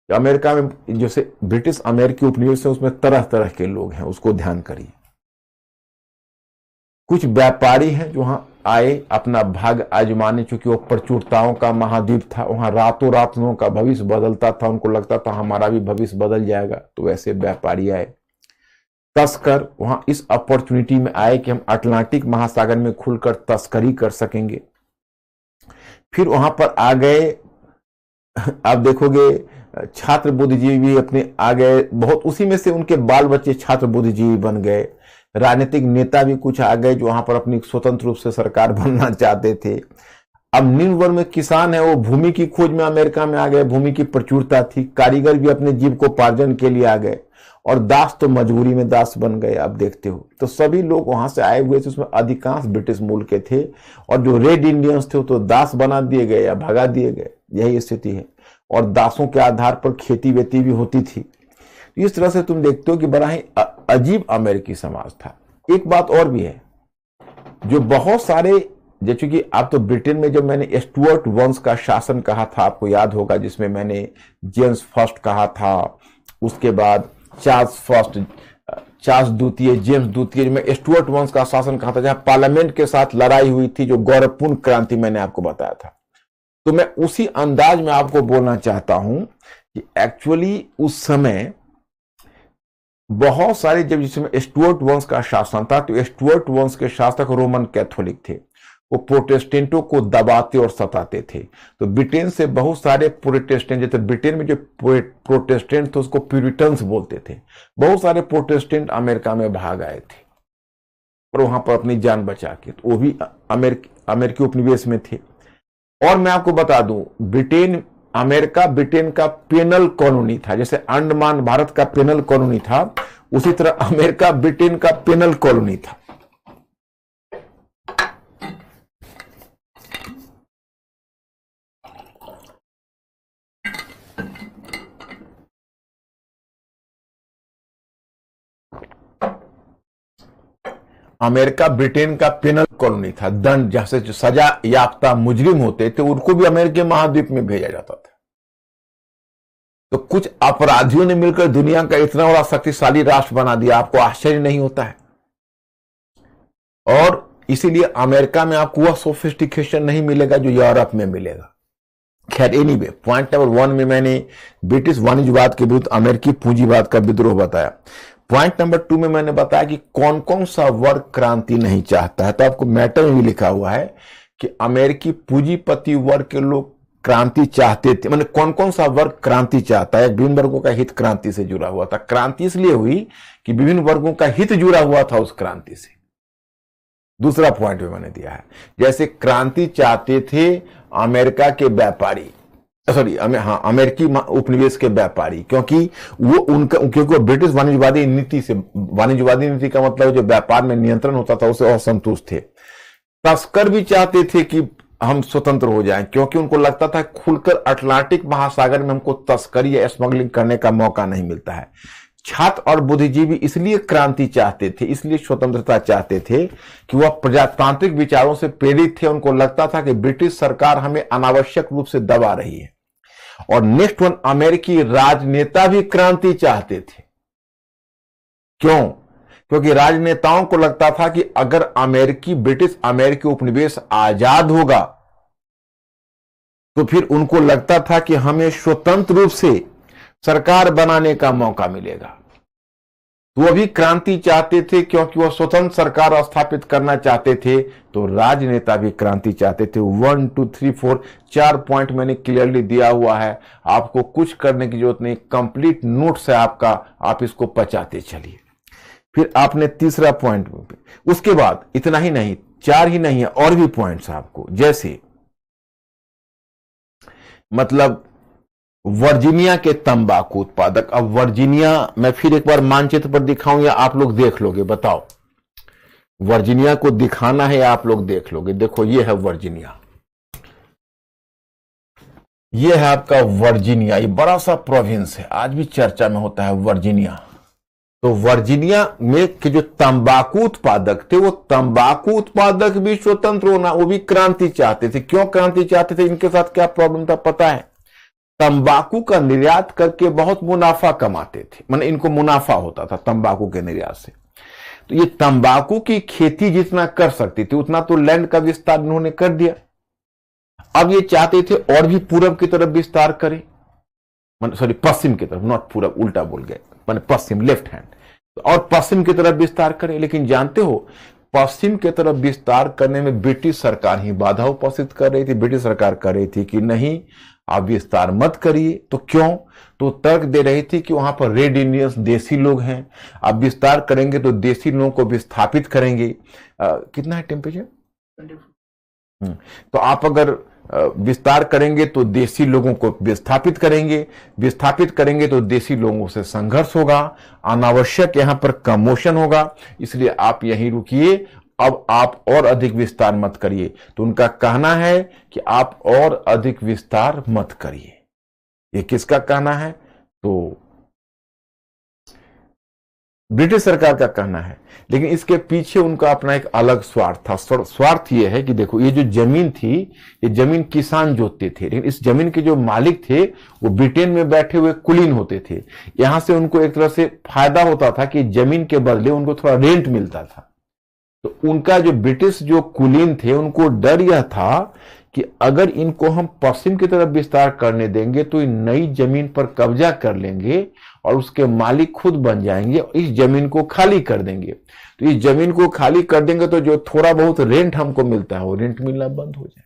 अमेरिका में जैसे ब्रिटिश अमेरिकी उपनिवेश है, उसमें तरह तरह के लोग हैं, उसको ध्यान करिए। कुछ व्यापारी हैं जो वहां आए अपना भाग आजमाने, चूंकि वो प्रचुरताओं का महाद्वीप था, वहां रातों रात लोगों का भविष्य बदलता था, उनको लगता था हमारा भी भविष्य बदल जाएगा, तो वैसे व्यापारी आए। तस्कर वहां इस अपॉर्चुनिटी में आए कि हम अटलांटिक महासागर में खुलकर तस्करी कर सकेंगे। फिर वहां पर आ गए आप देखोगे छात्र बुद्धिजीवी भी अपने आ गए, बहुत उसी में से उनके बाल बच्चे छात्र बुद्धिजीवी बन गए। राजनीतिक नेता भी कुछ आ गए जो वहां पर अपनी स्वतंत्र रूप से सरकार बनना चाहते थे। अब निम्न वर्ग में किसान है, वो भूमि की खोज में अमेरिका में आ गए, भूमि की प्रचुरता थी। कारीगर भी अपने जीविकोपार्जन के लिए आ गए, और दास तो मजबूरी में दास बन गए। आप देखते हो तो सभी लोग वहां से आए हुए थे, उसमें अधिकांश ब्रिटिश मूल के थे, और जो रेड इंडियंस थे वो तो दास बना दिए गए या भगा दिए गए। यही स्थिति है, और दासों के आधार पर खेती वेती भी होती थी। इस तरह से तुम देखते हो कि बड़ा ही अजीब अमेरिकी समाज था। एक बात और भी है, जो बहुत सारे, जैसे कि आप तो ब्रिटेन में जब मैंने स्टुअर्ट वंश का शासन कहा था, आपको याद होगा, जिसमें मैंने जेम्स फर्स्ट कहा था, उसके बाद चार्ल्स द्वितीय, जेम्स द्वितीय, में स्टुअर्ट वंश का शासन कहा था, जहां पार्लियामेंट के साथ लड़ाई हुई थी, जो गौरवपूर्ण क्रांति मैंने आपको बताया था। तो मैं उसी अंदाज में आपको बोलना चाहता हूं कि एक्चुअली उस समय बहुत सारे, जब जिसमें स्टुअर्ट वंश का शासन था, तो स्टुअर्ट वंश के शासक रोमन कैथोलिक थे। वो प्रोटेस्टेंटों को दबाते और सताते थे। तो ब्रिटेन से बहुत सारे प्रोटेस्टेंट, जैसे ब्रिटेन में जो प्रोटेस्टेंट थे उसको प्यूरिटन्स बोलते थे, बहुत सारे प्रोटेस्टेंट अमेरिका में भाग आए थे और वहां पर अपनी जान बचा के, तो वो भी अमेरिकी उपनिवेश में थे। और मैं आपको बता दूं, अमेरिका ब्रिटेन का पेनल कॉलोनी था। जैसे अंडमान भारत का पेनल कॉलोनी था, उसी तरह अमेरिका ब्रिटेन का पेनल कॉलोनी था। अमेरिका ब्रिटेन का पेनल कॉलोनी था। दंड, जैसे जो सजा याफ्ता मुजरिम होते थे, उनको भी अमेरिकी महाद्वीप में भेजा जाता था। तो कुछ अपराधियों ने मिलकर दुनिया का इतना बड़ा शक्तिशाली राष्ट्र बना दिया, आपको आश्चर्य नहीं होता है? और इसीलिए अमेरिका में आपको वह सोफिस्टिकेशन नहीं मिलेगा जो यूरोप में मिलेगा। खैर, एनीवे, पॉइंट नंबर 1 में मैंने ब्रिटिश वाणिज्यवाद के विरुद्ध अमेरिकी पूंजीवाद का विद्रोह बताया। पॉइंट नंबर 2 में मैंने बताया कि कौन कौन सा वर्ग क्रांति नहीं चाहता है। तो आपको मैटर में भी लिखा हुआ है कि अमेरिकी पूंजीपति वर्ग के लोग क्रांति चाहते थे। मैंने कौन कौन सा वर्ग क्रांति चाहता है? विभिन्न वर्गों का हित क्रांति से जुड़ा हुआ था। क्रांति इसलिए हुई कि विभिन्न वर्गों का हित जुड़ा हुआ था उस क्रांति से। दूसरा पॉइंट भी मैंने दिया है, जैसे क्रांति चाहते थे अमेरिका के व्यापारी, अमेरिकी उपनिवेश के व्यापारी, क्योंकि वो ब्रिटिश वाणिज्यवादी नीति से, वाणिज्यवादी नीति का मतलब जो व्यापार में नियंत्रण होता था, उससे असंतुष्ट थे। तस्कर भी चाहते थे कि हम स्वतंत्र हो जाएं, क्योंकि उनको लगता था खुलकर अटलांटिक महासागर में हमको तस्करी या स्मगलिंग करने का मौका नहीं मिलता है। छात्र और बुद्धिजीवी इसलिए क्रांति चाहते थे, इसलिए स्वतंत्रता चाहते थे कि वह प्रजातांत्रिक विचारों से प्रेरित थे। उनको लगता था कि ब्रिटिश सरकार हमें अनावश्यक रूप से दबा रही है। और नेक्स्ट वन, अमेरिकी राजनेता भी क्रांति चाहते थे। क्यों? क्योंकि राजनेताओं को लगता था कि अगर ब्रिटिश अमेरिकी उपनिवेश आजाद होगा तो फिर उनको लगता था कि हमें स्वतंत्र रूप से सरकार बनाने का मौका मिलेगा। तो वो भी क्रांति चाहते थे, क्योंकि वो स्वतंत्र सरकार स्थापित करना चाहते थे। तो राजनेता भी क्रांति चाहते थे। 1 2 3 4 4 पॉइंट मैंने क्लियरली दिया हुआ है, आपको कुछ करने की जरूरत नहीं, कंप्लीट नोट्स है आपका, आप इसको पचाते चलिए। फिर आपने तीसरा पॉइंट, उसके बाद इतना ही नहीं, 4 ही नहीं है, और भी पॉइंट्स आपको, जैसे मतलब वर्जीनिया के तंबाकू उत्पादक। अब वर्जीनिया मैं फिर एक बार मानचित्र पर दिखाऊं या आप लोग देख लोगे? बताओ, वर्जीनिया को दिखाना है या आप लोग देख लोगे? देखो, ये है वर्जीनिया, ये है आपका वर्जीनिया। ये बड़ा सा प्रोविंस है, आज भी चर्चा में होता है वर्जीनिया। तो वर्जीनिया में के जो तंबाकू उत्पादक थे, वो तंबाकू उत्पादक भी स्वतंत्र होना, वो भी क्रांति चाहते थे। क्यों क्रांति चाहते थे? इनके साथ क्या प्रॉब्लम था पता है? तंबाकू का निर्यात करके बहुत मुनाफा कमाते थे, माने इनको मुनाफा होता था तंबाकू के निर्यात से। तो ये तंबाकू की खेती जितना कर सकती थी उतना तो लैंड का विस्तार उन्होंने कर दिया। अब ये चाहते थे और भी पूरब की तरफ विस्तार करें, सॉरी पश्चिम की तरफ, नॉट पूरब, उल्टा बोल गए, माने पश्चिम, लेफ्ट हैंड, और पश्चिम की तरफ विस्तार करें। लेकिन जानते हो पश्चिम की तरफ विस्तार करने में ब्रिटिश सरकार ही बाधा उपस्थित कर रही थी। ब्रिटिश सरकार कर रही थी कि नहीं, आप विस्तार मत करिए। तो क्यों? तो तर्क दे रही थी कि वहां पर रेड इंडियंस देसी लोग हैं, आप विस्तार करेंगे तो देसी लोगों को विस्थापित करेंगे। कितना है टेम्परेचर? तो आप अगर विस्तार करेंगे तो देसी लोगों को विस्थापित करेंगे, विस्थापित करेंगे तो देसी लोगों से संघर्ष होगा, अनावश्यक यहां पर कमोशन होगा, इसलिए आप यहीं रुकिए, अब आप और अधिक विस्तार मत करिए। तो उनका कहना है कि आप और अधिक विस्तार मत करिए। ये किसका कहना है? तो ब्रिटिश सरकार का कहना है। लेकिन इसके पीछे उनका अपना एक अलग स्वार्थ था। स्वार्थ ये है कि देखो, ये जो जमीन थी, ये जमीन किसान जोतते थे, लेकिन इस जमीन के जो मालिक थे वो ब्रिटेन में बैठे हुए कुलीन होते थे। यहां से उनको एक तरह से फायदा होता था कि जमीन के बदले उनको थोड़ा रेंट मिलता था। तो उनका जो ब्रिटिश जो कुलीन थे, उनको डर यह था कि अगर इनको हम पश्चिम की तरफ विस्तार करने देंगे तो इन नई जमीन पर कब्जा कर लेंगे और उसके मालिक खुद बन जाएंगे और इस जमीन को खाली कर देंगे। तो इस जमीन को खाली कर देंगे तो जो थोड़ा बहुत रेंट हमको मिलता है वो रेंट मिलना बंद हो जाए।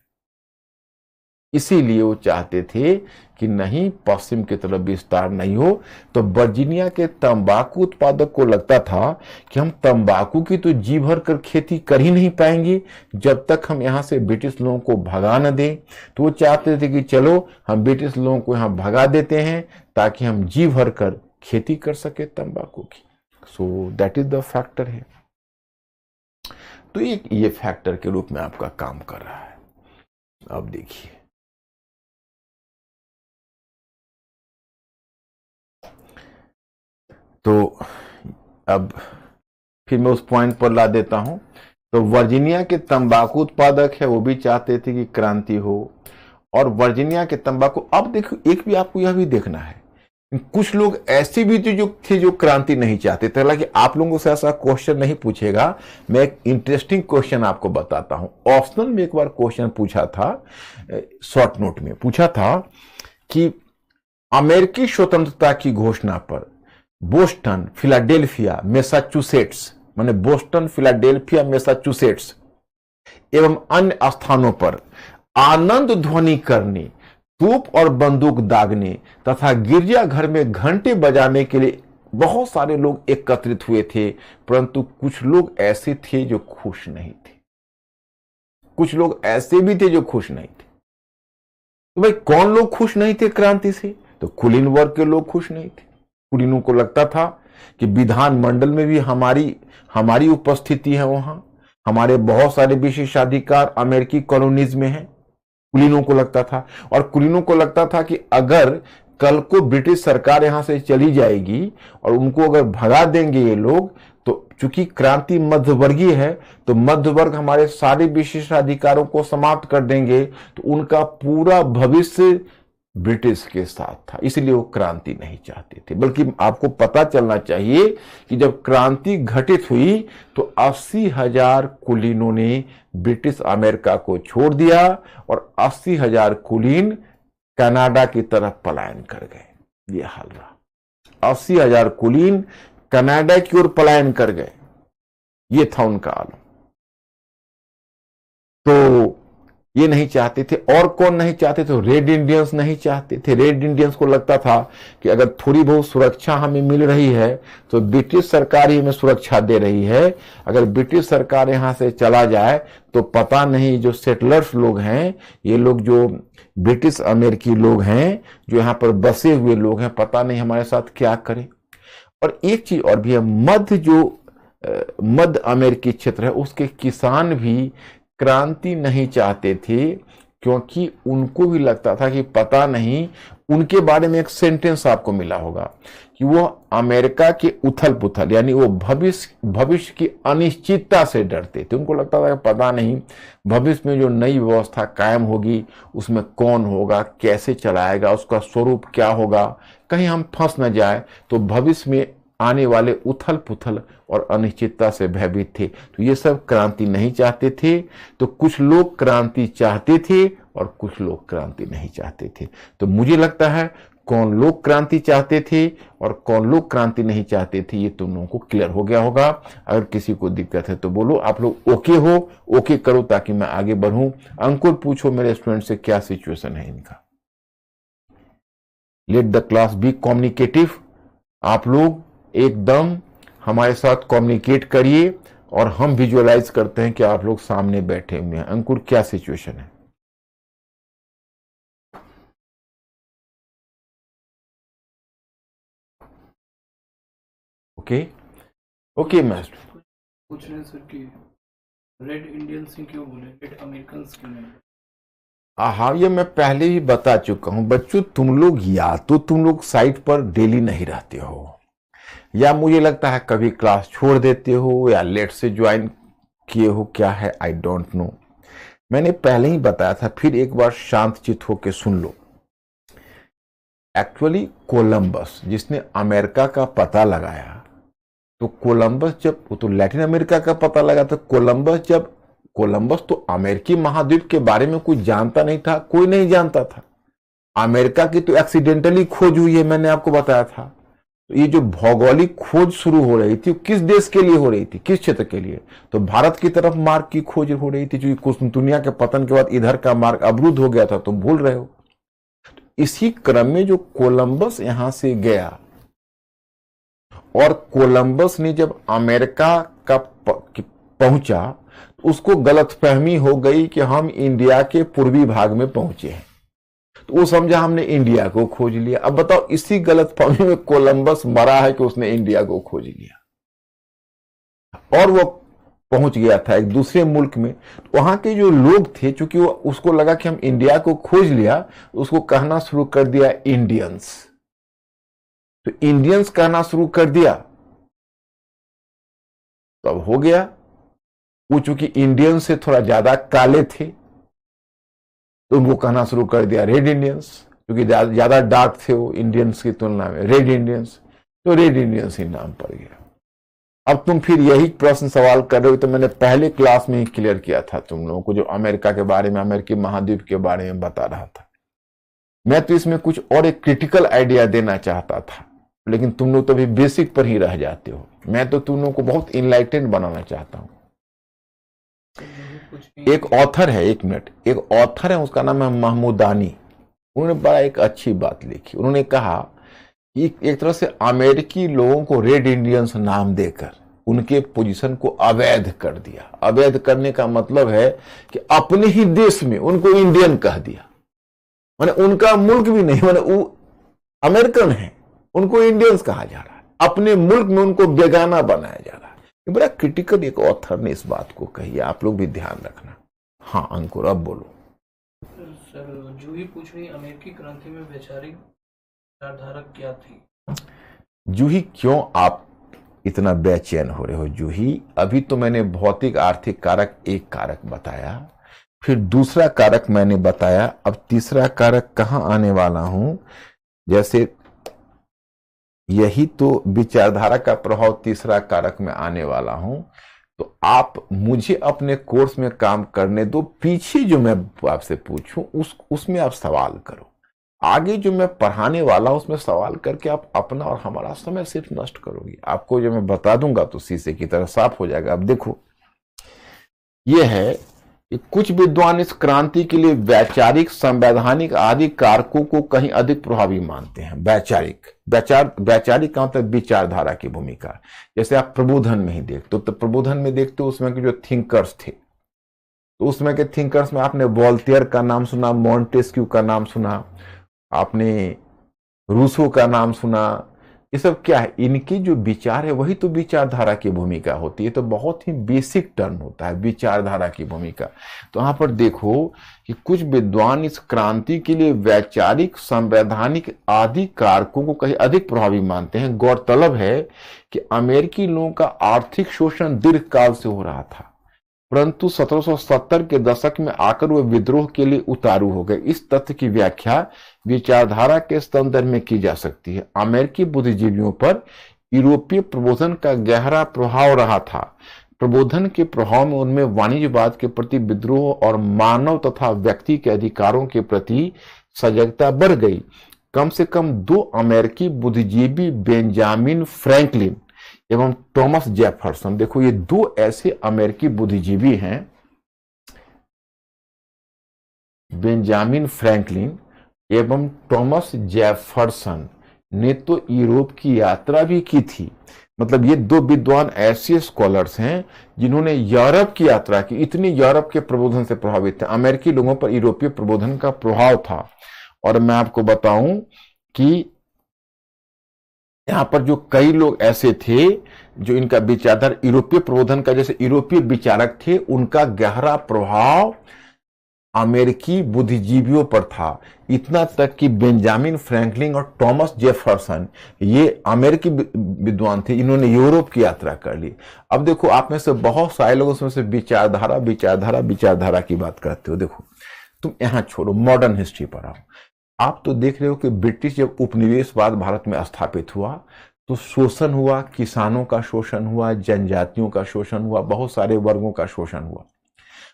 इसीलिए वो चाहते थे कि नहीं, पश्चिम की तरफ विस्तार नहीं हो। तो वर्जीनिया के तंबाकू उत्पादक को लगता था कि हम तंबाकू की तो जी भर कर खेती कर ही नहीं पाएंगे जब तक हम यहां से ब्रिटिश लोगों को भगा न दें। तो वो चाहते थे कि चलो हम ब्रिटिश लोगों को यहां भगा देते हैं ताकि हम जी भर कर खेती कर सके तंबाकू की। So that is the factor है। तो ये फैक्टर के रूप में आपका काम कर रहा है। अब देखिए, तो अब फिर मैं उस पॉइंट पर ला देता हूं। तो वर्जीनिया के तंबाकू उत्पादक है वो भी चाहते थे कि क्रांति हो, और वर्जीनिया के तंबाकू, अब देखो एक भी आपको यह भी देखना है, कुछ लोग ऐसे भी थे जो क्रांति नहीं चाहते थे। हालांकि आप लोगों से ऐसा क्वेश्चन नहीं पूछेगा, मैं एक इंटरेस्टिंग क्वेश्चन आपको बताता हूं। ऑप्शनल में एक बार क्वेश्चन पूछा था, शॉर्ट नोट में पूछा था कि अमेरिकी स्वतंत्रता की घोषणा पर बोस्टन, फिलाडेल्फिया, मैसाचुसेट्स, माने बोस्टन, फिलाडेल्फिया, मैसाचुसेट्स एवं अन्य स्थानों पर आनंद ध्वनि करने, तोप और बंदूक दागने तथा गिरजाघर में घंटे बजाने के लिए बहुत सारे लोग एकत्रित हुए थे, परंतु कुछ लोग ऐसे थे जो खुश नहीं थे। कुछ लोग ऐसे भी थे जो खुश नहीं थे। तो भाई कौन लोग खुश नहीं थे क्रांति से? तो कुलीन वर्ग के लोग खुश नहीं थे। कुलीनों को लगता था कि विधानमंडल में भी हमारी उपस्थिति है, वहां हमारे बहुत सारे विशेषाधिकार अमेरिकी कॉलोनीज में हैं। कुलीनों को लगता था, और कुलीनों को लगता था कि अगर कल को ब्रिटिश सरकार यहां से चली जाएगी और उनको अगर भगा देंगे ये लोग, तो चूंकि क्रांति मध्यवर्गीय है तो मध्यवर्ग हमारे सारे विशेषाधिकारों को समाप्त कर देंगे, तो उनका पूरा भविष्य ब्रिटिश के साथ था। इसलिए वो क्रांति नहीं चाहते थे। बल्कि आपको पता चलना चाहिए कि जब क्रांति घटित हुई तो 80,000 कुलीनों ने ब्रिटिश अमेरिका को छोड़ दिया और 80,000 कुलीन कनाडा की तरफ पलायन कर गए। ये हाल रहा। 80,000 कुलीन कनाडा की ओर पलायन कर गए। ये था उनका आलम। तो ये नहीं चाहते थे। और कौन नहीं चाहते थे? रेड इंडियंस नहीं चाहते थे। रेड इंडियंस को लगता था कि अगर थोड़ी बहुत सुरक्षा हमें मिल रही है तो ब्रिटिश सरकार ही हमें सुरक्षा दे रही है। अगर ब्रिटिश सरकार यहां से चला जाए तो पता नहीं जो सेटलर्स लोग हैं, ये लोग जो ब्रिटिश अमेरिकी लोग हैं, जो यहाँ पर बसे हुए लोग हैं, पता नहीं हमारे साथ क्या करें। और एक चीज और भी है, मध्य अमेरिकी क्षेत्र है, उसके किसान भी क्रांति नहीं चाहते थे, क्योंकि उनको भी लगता था कि पता नहीं, उनके बारे में एक सेंटेंस आपको मिला होगा कि वो अमेरिका के उथल पुथल, यानी वो भविष्य की अनिश्चितता से डरते थे। उनको लगता था कि पता नहीं भविष्य में जो नई व्यवस्था कायम होगी उसमें कौन होगा, कैसे चलाएगा, उसका स्वरूप क्या होगा, कहीं हम फंस न जाए। तो भविष्य में आने वाले उथल पुथल और अनिश्चितता से भयभीत थे। तो ये सब क्रांति नहीं चाहते थे। तो कुछ लोग क्रांति चाहते थे और कुछ लोग क्रांति नहीं चाहते थे। तो मुझे लगता है कौन लोग क्रांति चाहते थे और कौन लोग क्रांति नहीं चाहते थे, ये तुम लोगों को क्लियर हो गया होगा। अगर किसी को दिक्कत है तो बोलो, आप लोग ओके हो, ओके करो ताकि मैं आगे बढ़ूं। अंकुर पूछो मेरे स्टूडेंट से क्या सिचुएशन है इनका। Let the class be communicative. आप लोग एकदम हमारे साथ कम्युनिकेट करिए और हम विजुअलाइज करते हैं कि आप लोग सामने बैठे हुए हैं। अंकुर क्या सिचुएशन है? Okay okay master. पूछ रहे हैं सर कि रेड इंडियंस ही क्यों बोले, रेड अमेरिकन क्यों नहीं? हाँ, ये मैं पहले ही बता चुका हूं बच्चों। तुम लोग या तो तुम लोग साइट पर डेली नहीं रहते हो, या मुझे लगता है कभी क्लास छोड़ देते हो, या लेट से ज्वाइन किए हो, क्या है आई डोंट नो। मैंने पहले ही बताया था, फिर एक बार शांतचित होकर सुन लो। एक्चुअली कोलंबस जिसने अमेरिका का पता लगाया, तो कोलंबस जब वो तो लैटिन अमेरिका का पता लगा, तो कोलंबस तो अमेरिकी महाद्वीप के बारे में कोई जानता नहीं था, कोई नहीं जानता था। अमेरिका की तो एक्सीडेंटली खोज हुई है, मैंने आपको बताया था। तो ये जो भौगोलिक खोज शुरू हो रही थी, किस देश के लिए हो रही थी, किस क्षेत्र के लिए? तो भारत की तरफ मार्ग की खोज हो रही थी, जो कुस्तुनतुनिया के पतन के बाद इधर का मार्ग अवरुद्ध हो गया था, तुम भूल रहे हो। तो इसी क्रम में जो कोलंबस यहां से गया, और कोलंबस ने जब अमेरिका का पहुंचा, तो उसको गलतफहमी हो गई कि हम इंडिया के पूर्वी भाग में पहुंचे हैं, तो वो समझा हमने इंडिया को खोज लिया। अब बताओ, इसी गलतफहमी में कोलंबस मरा है कि उसने इंडिया को खोज लिया, और वो पहुंच गया था एक दूसरे मुल्क में। तो वहां के जो लोग थे, चूंकि वो उसको लगा कि हम इंडिया को खोज लिया, उसको कहना शुरू कर दिया इंडियंस। तो इंडियंस कहना शुरू कर दिया, तो अब हो गया। वो चूंकि इंडियंस से थोड़ा ज्यादा काले थे, तो उनको कहना शुरू कर दिया रेड इंडियंस, क्योंकि ज्यादा डार्क थे वो इंडियंस की तुलना में, रेड इंडियंस। तो रेड इंडियंस ही नाम पड़ गया। अब तुम फिर यही प्रश्न सवाल कर रहे हो, तो मैंने पहले क्लास में ही क्लियर किया था तुम लोगों को, जो अमेरिका के बारे में, अमेरिकी महाद्वीप के बारे में बता रहा था। मैं तो इसमें कुछ और एक क्रिटिकल आइडिया देना चाहता था, लेकिन तुम लोग तो अभी बेसिक पर ही रह जाते हो। मैं तो तुम लोगों को बहुत इनलाइटेंड बनाना चाहता हूं। एक ऑथर है, एक मिनट, एक ऑथर है, उसका नाम है महमूदानी। उन्होंने बड़ा एक अच्छी बात लिखी। उन्होंने कहा कि एक तरह से अमेरिकी लोगों को रेड इंडियंस नाम देकर उनके पोजीशन को अवैध कर दिया। अवैध करने का मतलब है कि अपने ही देश में उनको इंडियन कह दिया, माने उनका मुल्क भी नहीं, माने वो अमेरिकन है, उनको इंडियंस कहा जा रहा है, अपने मुल्क में उनको बेगाना बनाया जा रहा है। ये बड़ा क्रिटिकल एक ऑथर ने इस बात को कही है, आप लोग भी ध्यान रखना। हाँ अंकुर, अब बोलो। सर जूही पूछ रही, अमेरिकी क्रांति में वैचारिक विचारधारा क्या थी? जूही, क्यों आप इतना बेचैन हो रहे हो? जूही, अभी तो मैंने भौतिक आर्थिक कारक एक कारक बताया, फिर दूसरा कारक मैंने बताया, अब तीसरा कारक कहां आने वाला हूं। जैसे यही तो विचारधारा का प्रभाव तीसरा कारक में आने वाला हूं। तो आप मुझे अपने कोर्स में काम करने दो, पीछे जो मैं आपसे पूछूं उसमें आप सवाल करो। आगे जो मैं पढ़ाने वाला हूं उसमें सवाल करके आप अपना और हमारा समय सिर्फ नष्ट करोगे। आपको जो मैं बता दूंगा तो शीशे की तरह साफ हो जाएगा। अब देखो, यह है कि कुछ विद्वान इस क्रांति के लिए वैचारिक, संवैधानिक आदि कारकों को कहीं अधिक प्रभावी मानते हैं। वैचारिक का मतलब विचारधारा की भूमिका। जैसे आप प्रबोधन में ही देखते हो, तो प्रबोधन में देखते हो उसमें के जो थिंकर्स थे, तो उसमें के थिंकर्स में आपने वॉल्टेयर का नाम सुना, मॉन्टेस्क्यू का नाम सुना, आपने रूसो का नाम सुना। ये सब क्या है? इनकी जो विचार है वही तो विचारधारा की भूमिका होती है। तो बहुत ही बेसिक टर्म होता है विचारधारा की भूमिका। तो यहां पर देखो कि कुछ विद्वान इस क्रांति के लिए वैचारिक, संवैधानिक आदि कारकों को कहीं अधिक प्रभावी मानते हैं। गौरतलब है कि अमेरिकी लोगों का आर्थिक शोषण दीर्घकाल से हो रहा था, परंतु 1770 के दशक में आकर वे विद्रोह के लिए उतारू हो गए। इस तथ्य की व्याख्या विचारधारा के संदर्भ में की जा सकती है। अमेरिकी बुद्धिजीवियों पर यूरोपीय प्रबोधन का गहरा प्रभाव रहा था। प्रबोधन के प्रभाव में उनमें वाणिज्यवाद के प्रति विद्रोह और मानव तथा व्यक्ति के अधिकारों के प्रति सजगता बढ़ गई। कम से कम 2 अमेरिकी बुद्धिजीवी बेंजामिन फ्रैंकलिन एवं थॉमस जेफरसन, देखो ये 2 ऐसे अमेरिकी बुद्धिजीवी हैं, बेंजामिन फ्रैंकलिन एवं थॉमस जेफरसन ने तो यूरोप की यात्रा भी की थी। मतलब ये 2 विद्वान ऐसे स्कॉलर्स हैं जिन्होंने यूरोप की यात्रा की। इतनी यूरोप के प्रबोधन से प्रभावित थे, अमेरिकी लोगों पर यूरोपीय प्रबोधन का प्रभाव था। और मैं आपको बताऊं कि यहां पर जो कई लोग ऐसे थे जो इनका विचारधारा यूरोपीय प्रबोधन का, जैसे यूरोपीय विचारक थे, उनका गहरा प्रभाव अमेरिकी बुद्धिजीवियों पर था। इतना तक कि बेंजामिन फ्रैंकलिन और थॉमस जेफरसन ये अमेरिकी विद्वान थे, इन्होंने यूरोप की यात्रा कर ली। अब देखो, आप में से बहुत सारे लोग उसमें से विचारधारा विचारधारा विचारधारा की बात करते हो। देखो, तुम यहां छोड़ो, मॉडर्न हिस्ट्री पर आओ। आप तो देख रहे हो कि ब्रिटिश जब उपनिवेशवाद भारत में स्थापित हुआ तो शोषण हुआ, किसानों का शोषण हुआ, जनजातियों का शोषण हुआ, बहुत सारे वर्गों का शोषण हुआ।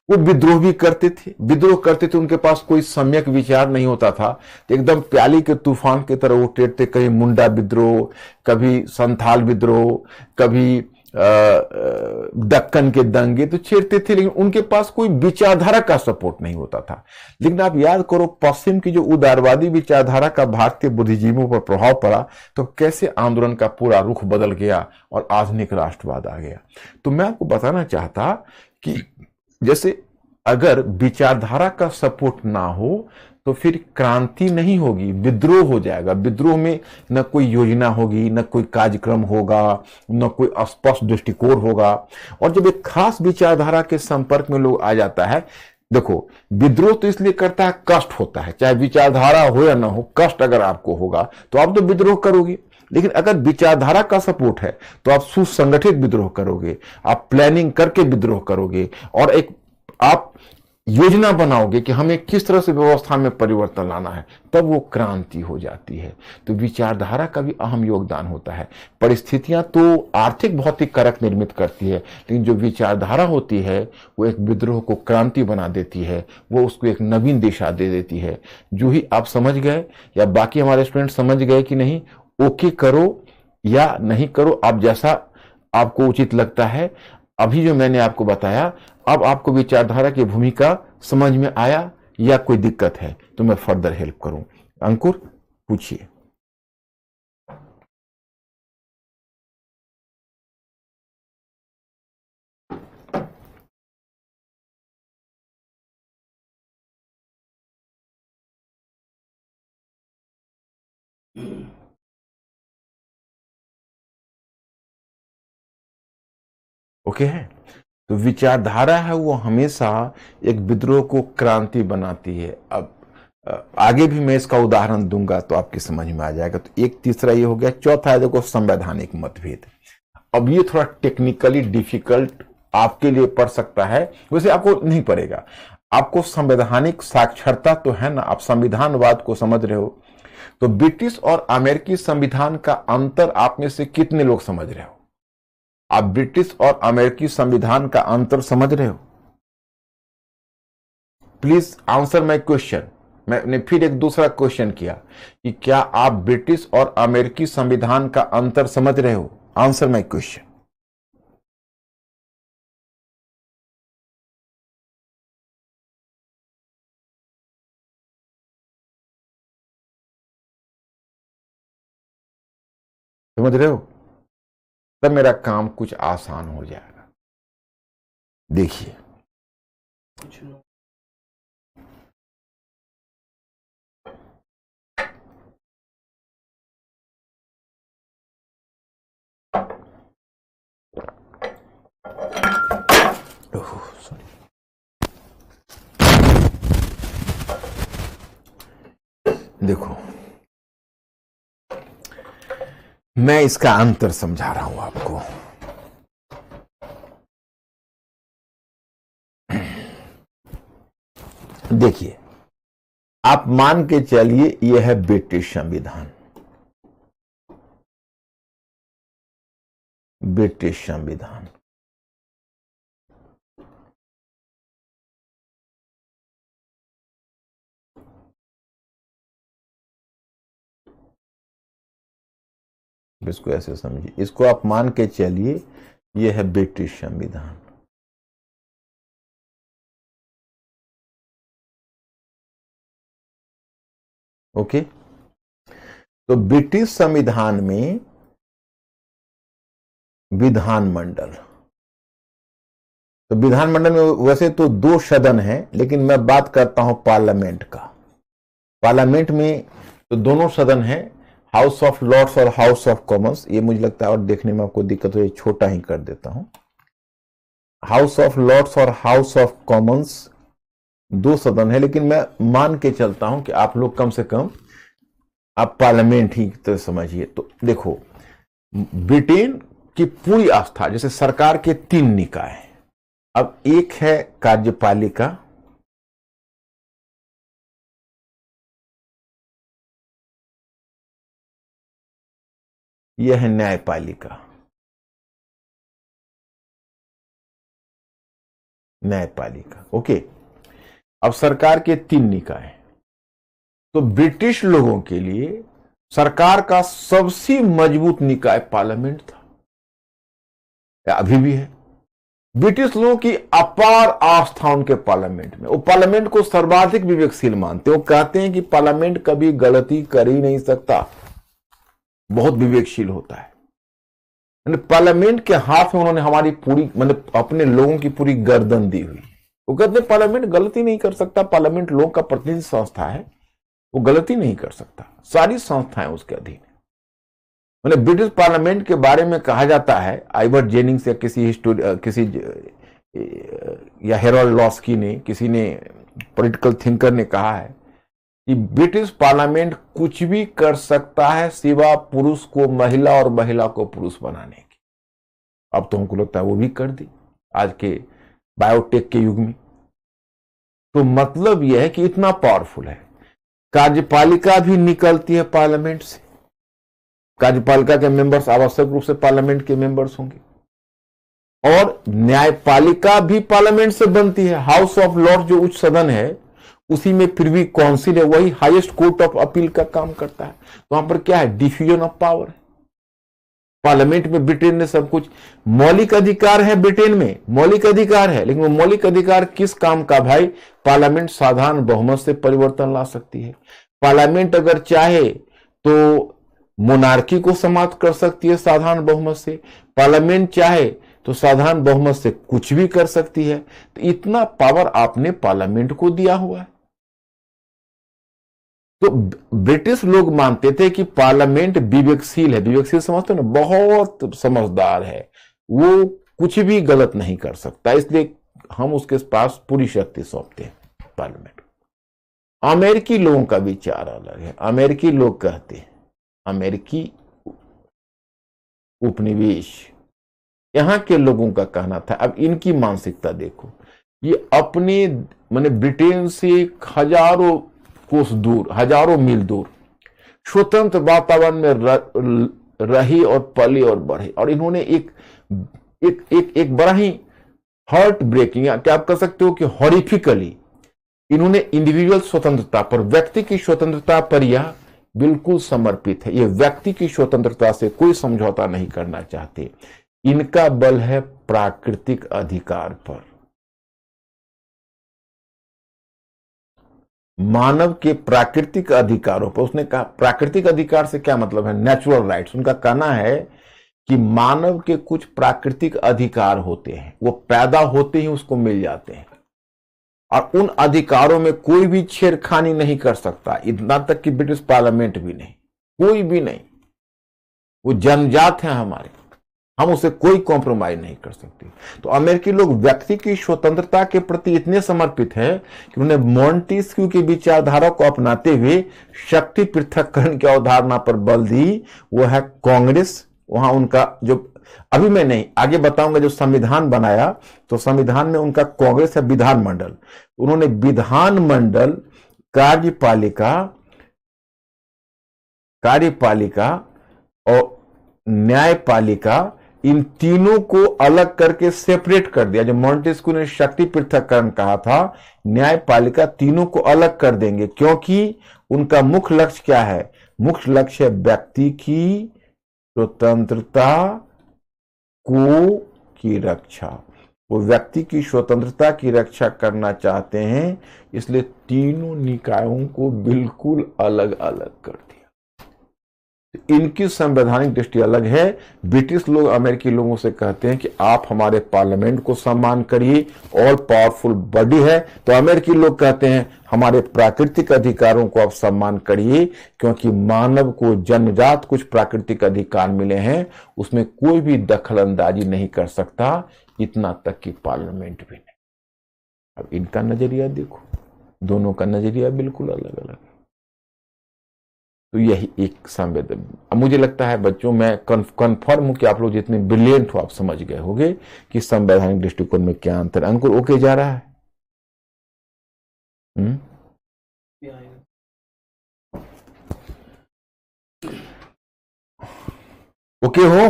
वो विद्रोह भी करते थे, उनके पास कोई सम्यक विचार नहीं होता था, तो एकदम प्याली के तूफान की तरह वो टेरते, कहीं मुंडा विद्रोह, कभी संथाल विद्रोह, कभी दक्कन के दंगे तो छेड़ते थे, लेकिन उनके पास कोई विचारधारा का सपोर्ट नहीं होता था। लेकिन आप याद करो, पश्चिम की जो उदारवादी विचारधारा का भारतीय बुद्धिजीवियों पर प्रभाव पड़ा तो कैसे आंदोलन का पूरा रुख बदल गया और आधुनिक राष्ट्रवाद आ गया। तो मैं आपको बताना चाहता कि जैसे अगर विचारधारा का सपोर्ट ना हो तो फिर क्रांति नहीं होगी, विद्रोह हो जाएगा। विद्रोह में न कोई योजना होगी, न कोई कार्यक्रम होगा, न कोई स्पष्ट दृष्टिकोण होगा। और जब एक खास विचारधारा के संपर्क में लोग आ जाता है, देखो, विद्रोह तो इसलिए करता है, कष्ट होता है, चाहे विचारधारा हो या ना हो, कष्ट अगर आपको होगा तो आप तो विद्रोह करोगे। लेकिन अगर विचारधारा का सपोर्ट है तो आप सुसंगठित विद्रोह करोगे, आप प्लानिंग करके विद्रोह करोगे और एक आप योजना बनाओगे कि हमें किस तरह से व्यवस्था में परिवर्तन लाना है, तब वो क्रांति हो जाती है। तो विचारधारा का भी अहम योगदान होता है। परिस्थितियां तो आर्थिक भौतिक कारक निर्मित करती है, लेकिन जो विचारधारा होती है वो एक विद्रोह को क्रांति बना देती है, वो उसको एक नवीन दिशा दे देती है। जो ही आप समझ गए या बाकी हमारे स्टूडेंट समझ गए कि नहीं, ओके करो या नहीं करो, आप जैसा आपको उचित लगता है। अभी जो मैंने आपको बताया, अब आपको विचारधारा की भूमिका समझ में आया या कोई दिक्कत है तो मैं फर्दर हेल्प करूं। अंकुर, पूछिए। ओके है। तो विचारधारा है वो हमेशा एक विद्रोह को क्रांति बनाती है। अब आगे भी मैं इसका उदाहरण दूंगा तो आपकी समझ में आ जाएगा। तो एक तीसरा ये हो गया। चौथा है देखो, संवैधानिक मतभेद। अब ये थोड़ा टेक्निकली डिफिकल्ट आपके लिए पड़ सकता है, वैसे आपको नहीं पड़ेगा। आपको संवैधानिक साक्षरता तो है ना, आप संविधानवाद को समझ रहे हो। तो ब्रिटिश और अमेरिकी संविधान का अंतर आप में से कितने लोग समझ रहे हो? आप ब्रिटिश और अमेरिकी संविधान का अंतर समझ रहे हो? Please answer my question. मैंने फिर एक दूसरा क्वेश्चन किया कि क्या आप ब्रिटिश और अमेरिकी संविधान का अंतर समझ रहे हो? Answer my question. समझ रहे हो? तब मेरा काम कुछ आसान हो जाएगा। देखिए, कुछ लोग देखो, मैं इसका अंतर समझा रहा हूं आपको। देखिए, आप मान के चलिए यह है ब्रिटिश संविधान। ब्रिटिश संविधान इसको ऐसे समझिए, इसको आप मान के चलिए ये है ब्रिटिश संविधान। ओके, तो ब्रिटिश संविधान में विधानमंडल, तो विधानमंडल में वैसे तो 2 सदन है, लेकिन मैं बात करता हूं पार्लियामेंट का। पार्लियामेंट में तो दोनों सदन है, हाउस ऑफ लॉर्ड्स और हाउस ऑफ कॉमन्स। ये मुझे लगता है और देखने में आपको दिक्कत हो, ये छोटा ही कर देता हूं। हाउस ऑफ लॉर्ड्स और हाउस ऑफ कॉमन्स 2 सदन है, लेकिन मैं मान के चलता हूं कि आप लोग कम से कम आप पार्लियामेंट ही तो समझिए। तो देखो, ब्रिटेन की पूरी आस्था, जैसे सरकार के 3 निकाय हैं। अब एक है कार्यपालिका, यह है न्यायपालिका। न्यायपालिका, ओके। अब सरकार के 3 निकाय, तो ब्रिटिश लोगों के लिए सरकार का सबसे मजबूत निकाय पार्लियामेंट था, या अभी भी है। ब्रिटिश लोगों की अपार आस्था उनके पार्लियामेंट में, वो पार्लियामेंट को सर्वाधिक विवेकशील मानते। वो कहते हैं कि पार्लियामेंट कभी गलती कर ही नहीं सकता, बहुत विवेकशील होता है। पार्लियामेंट के हाथ में उन्होंने हमारी पूरी, मतलब अपने लोगों की पूरी गर्दन दी हुई। वो कहते हैं पार्लियामेंट गलती नहीं कर सकता, पार्लियामेंट लोगों का प्रतिनिधि संस्था है, वो गलती नहीं कर सकता, सारी संस्थाएं उसके अधीन है। मतलब ब्रिटिश पार्लियामेंट के बारे में कहा जाता है, आइवर जेनिंग्स या किसी या हेरोल्ड लॉस्की ने, किसी ने पॉलिटिकल थिंकर ने कहा है कि ब्रिटिश पार्लियामेंट कुछ भी कर सकता है सिवा पुरुष को महिला और महिला को पुरुष बनाने की। अब तो हमको लगता है वो भी कर दी आज के बायोटेक के युग में। तो मतलब यह है कि इतना पावरफुल है। कार्यपालिका भी निकलती है पार्लियामेंट से, कार्यपालिका के मेंबर्स आवश्यक रूप से पार्लियामेंट के मेंबर्स होंगे, और न्यायपालिका भी पार्लियामेंट से बनती है। हाउस ऑफ लॉर्ड जो उच्च सदन है, उसी में फिर भी काउंसिल है, वही हाईएस्ट कोर्ट ऑफ अपील का काम करता है। तो वहां पर क्या है, डिफ्यूजन ऑफ पावर है। पार्लियामेंट में ब्रिटेन ने सब कुछ, मौलिक अधिकार है ब्रिटेन में, मौलिक अधिकार है, लेकिन वो मौलिक अधिकार किस काम का भाई? पार्लियामेंट साधारण बहुमत से परिवर्तन ला सकती है। पार्लियामेंट अगर चाहे तो मोनार्की को समाप्त कर सकती है साधारण बहुमत से, पार्लियामेंट चाहे तो साधारण बहुमत से कुछ भी कर सकती है। तो इतना पावर आपने पार्लियामेंट को दिया हुआ है। तो ब्रिटिश लोग मानते थे कि पार्लियामेंट विवेकशील है, विवेकशील समझते हो ना, बहुत समझदार है, वो कुछ भी गलत नहीं कर सकता, इसलिए हम उसके पास पूरी शक्ति सौंपते हैं पार्लियामेंट। अमेरिकी लोगों का विचार अलग है। अमेरिकी लोग कहते हैं, अमेरिकी उपनिवेश, यहां के लोगों का कहना था, अब इनकी मानसिकता देखो, ये अपने माने ब्रिटेन से हजारों कोस दूर, हजारों मील दूर स्वतंत्र वातावरण में रही और पली और बढ़ी, और इन्होंने एक बड़ा ही हार्ट ब्रेकिंग, क्या आप कह सकते हो कि हॉरिफिकली, इन्होंने इंडिविजुअल स्वतंत्रता पर, व्यक्ति की स्वतंत्रता पर यह बिल्कुल समर्पित है। ये व्यक्ति की स्वतंत्रता से कोई समझौता नहीं करना चाहते। इनका बल है प्राकृतिक अधिकार पर, मानव के प्राकृतिक अधिकारों पर। उसने कहा प्राकृतिक अधिकार से क्या मतलब है? Natural rights. उनका कहना है कि मानव के कुछ प्राकृतिक अधिकार होते हैं, वो पैदा होते ही उसको मिल जाते हैं, और उन अधिकारों में कोई भी छेड़खानी नहीं कर सकता, इतना तक कि ब्रिटिश पार्लियामेंट भी नहीं, कोई भी नहीं। वो जन्मजात है हमारे, हम उसे कोई कॉम्प्रोमाइज नहीं कर सकते। तो अमेरिकी लोग व्यक्ति की स्वतंत्रता के प्रति इतने समर्पित हैं कि उन्होंने मॉन्टेस्क्यू की विचारधारा को अपनाते हुए शक्ति पृथक्करण की अवधारणा पर बल दी। वो है कांग्रेस। वहां उनका जो, अभी मैं नहीं, आगे बताऊंगा, जो संविधान बनाया तो संविधान में उनका कांग्रेस है विधानमंडल। उन्होंने विधानमंडल, कार्यपालिका और न्यायपालिका, इन तीनों को अलग करके सेपरेट कर दिया। जो मॉन्टेस्क्यू ने शक्ति पृथक्करण कहा था, न्यायपालिका तीनों को अलग कर देंगे, क्योंकि उनका मुख्य लक्ष्य क्या है? मुख्य लक्ष्य है व्यक्ति की स्वतंत्रता को की रक्षा, वो व्यक्ति की स्वतंत्रता की रक्षा करना चाहते हैं, इसलिए तीनों निकायों को बिल्कुल अलग अलग कर दिया। इनकी संवैधानिक दृष्टि अलग है। ब्रिटिश लोग अमेरिकी लोगों से कहते हैं कि आप हमारे पार्लियामेंट को सम्मान करिए, ऑल पावरफुल बॉडी है, तो अमेरिकी लोग कहते हैं हमारे प्राकृतिक अधिकारों को आप सम्मान करिए, क्योंकि मानव को जन्मजात कुछ प्राकृतिक अधिकार मिले हैं, उसमें कोई भी दखल अंदाजी नहीं कर सकता, इतना तक कि पार्लियामेंट भी नहीं। अब इनका नजरिया देखो, दोनों का नजरिया बिल्कुल अलग अलग है। तो यही एक संवेदन, अब मुझे लगता है बच्चों, मैं कन्फर्म हूं कि आप लोग जितने ब्रिलियंट हो आप समझ गए होंगे कि संवैधानिक दृष्टिकोण में क्या अंतर। अंकुर ओके जा रहा है? ओके हो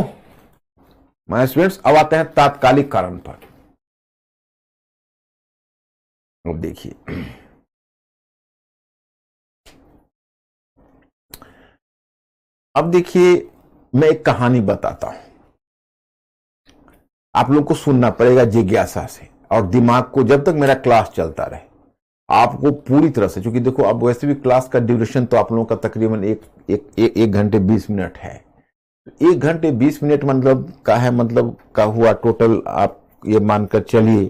माय स्टूडेंट्स? अब आते हैं तात्कालिक कारण पर। अब देखिए, अब देखिए मैं एक कहानी बताता हूं, आप लोग को सुनना पड़ेगा जिज्ञासा से, और दिमाग को, जब तक मेरा क्लास चलता रहे आपको पूरी तरह से, क्योंकि देखो अब वैसे भी क्लास का ड्यूरेशन तो आप लोगों का तकरीबन एक घंटे 20 मिनट है। 1 घंटे 20 मिनट मतलब का है, मतलब का हुआ टोटल, आप ये मानकर चलिए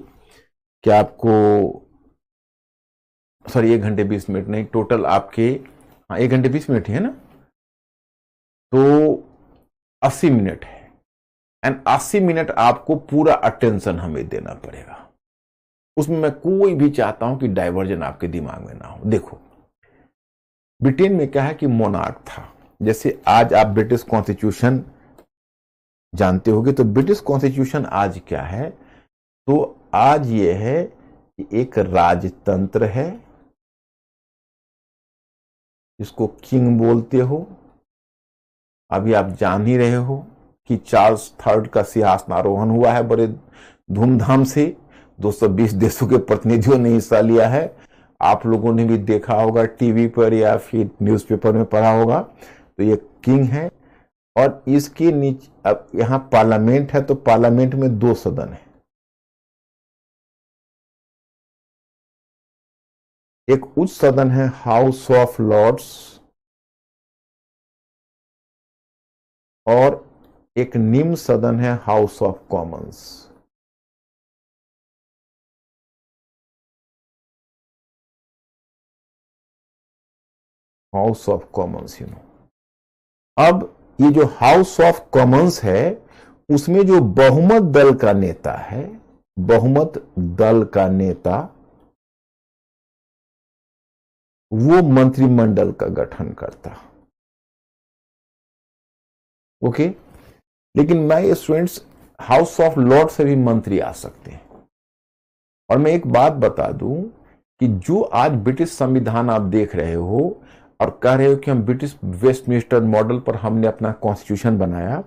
कि आपको, सॉरी 1 घंटे 20 मिनट नहीं, टोटल आपके, हाँ 1 घंटे 20 मिनट ही है ना, तो 80 मिनट है। एंड 80 मिनट आपको पूरा अटेंशन हमें देना पड़ेगा। उसमें मैं कोई भी चाहता हूं कि डाइवर्जन आपके दिमाग में ना हो। देखो ब्रिटेन में क्या है कि मोनार्क था, जैसे आज आप ब्रिटिश कॉन्स्टिट्यूशन जानते होगे, तो ब्रिटिश कॉन्स्टिट्यूशन आज क्या है, तो आज ये है कि एक राजतंत्र है, जिसको किंग बोलते हो। अभी आप जान ही रहे हो कि चार्ल्स थर्ड का सिंहासनारोहण हुआ है बड़े धूमधाम से, 220 देशों के प्रतिनिधियों ने हिस्सा लिया है। आप लोगों ने भी देखा होगा टीवी पर या फिर न्यूज़पेपर में पढ़ा होगा। तो ये किंग है, और इसके नीचे अब यहां पार्लियामेंट है, तो पार्लियामेंट में 2 सदन है, एक उच्च सदन है हाउस ऑफ लॉर्ड्स, और एक निम्न सदन है house of Commons. House of Commons अब ये जो हाउस ऑफ कॉमन्स है, उसमें जो बहुमत दल का नेता है, बहुमत दल का नेता, वो मंत्रिमंडल का गठन करता। ओके, लेकिन मैं स्टूडेंट्स, हाउस ऑफ लॉर्ड से भी मंत्री आ सकते हैं। और मैं एक बात बता दूं कि जो आज ब्रिटिश संविधान आप देख रहे हो और कह रहे हो कि हम ब्रिटिश वेस्टमिनिस्टर मॉडल पर हमने अपना कॉन्स्टिट्यूशन बनाया,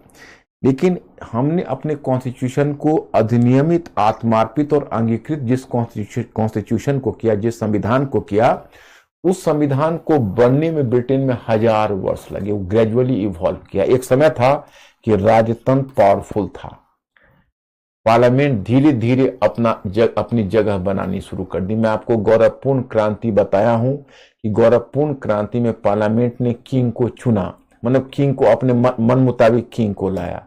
लेकिन हमने अपने कॉन्स्टिट्यूशन को अधिनियमित, आत्मार्पित और अंगीकृत जिस कॉन्स्टिट्यूशन को किया, जिस संविधान को किया, उस संविधान को बनने में ब्रिटेन में 1000 वर्ष लगे। वो ग्रेजुअली इवॉल्व किया। एक समय था कि राजतंत्र पावरफुल था, पार्लियामेंट धीरे धीरे अपनी जगह बनानी शुरू कर दी। मैं आपको गौरवपूर्ण क्रांति बताया हूं कि गौरवपूर्ण क्रांति में पार्लियामेंट ने किंग को चुना, मतलब किंग को अपने मन मुताबिक किंग को लाया।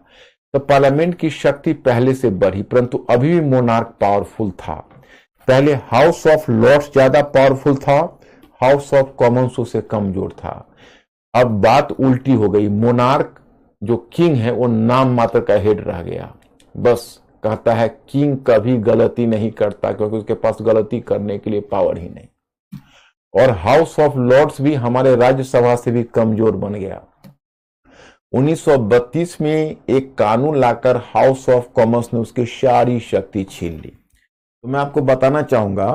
तो पार्लियामेंट की शक्ति पहले से बढ़ी, परंतु अभी भी मोनार्क पावरफुल था। पहले हाउस ऑफ लॉर्ड्स ज्यादा पावरफुल था, हाउस ऑफ कॉमन्स उससे कमजोर था। अब बात उल्टी हो गई, मोनार्क जो किंग है वो नाम मात्र का हेड रह गया। बस कहता है किंग कभी गलती नहीं करता, क्योंकि उसके पास गलती करने के लिए पावर ही नहीं। और हाउस ऑफ लॉर्ड्स भी हमारे राज्यसभा से भी कमजोर बन गया। 1932 में एक कानून लाकर हाउस ऑफ कॉमन्स ने उसकी सारी शक्ति छीन ली। तो मैं आपको बताना चाहूंगा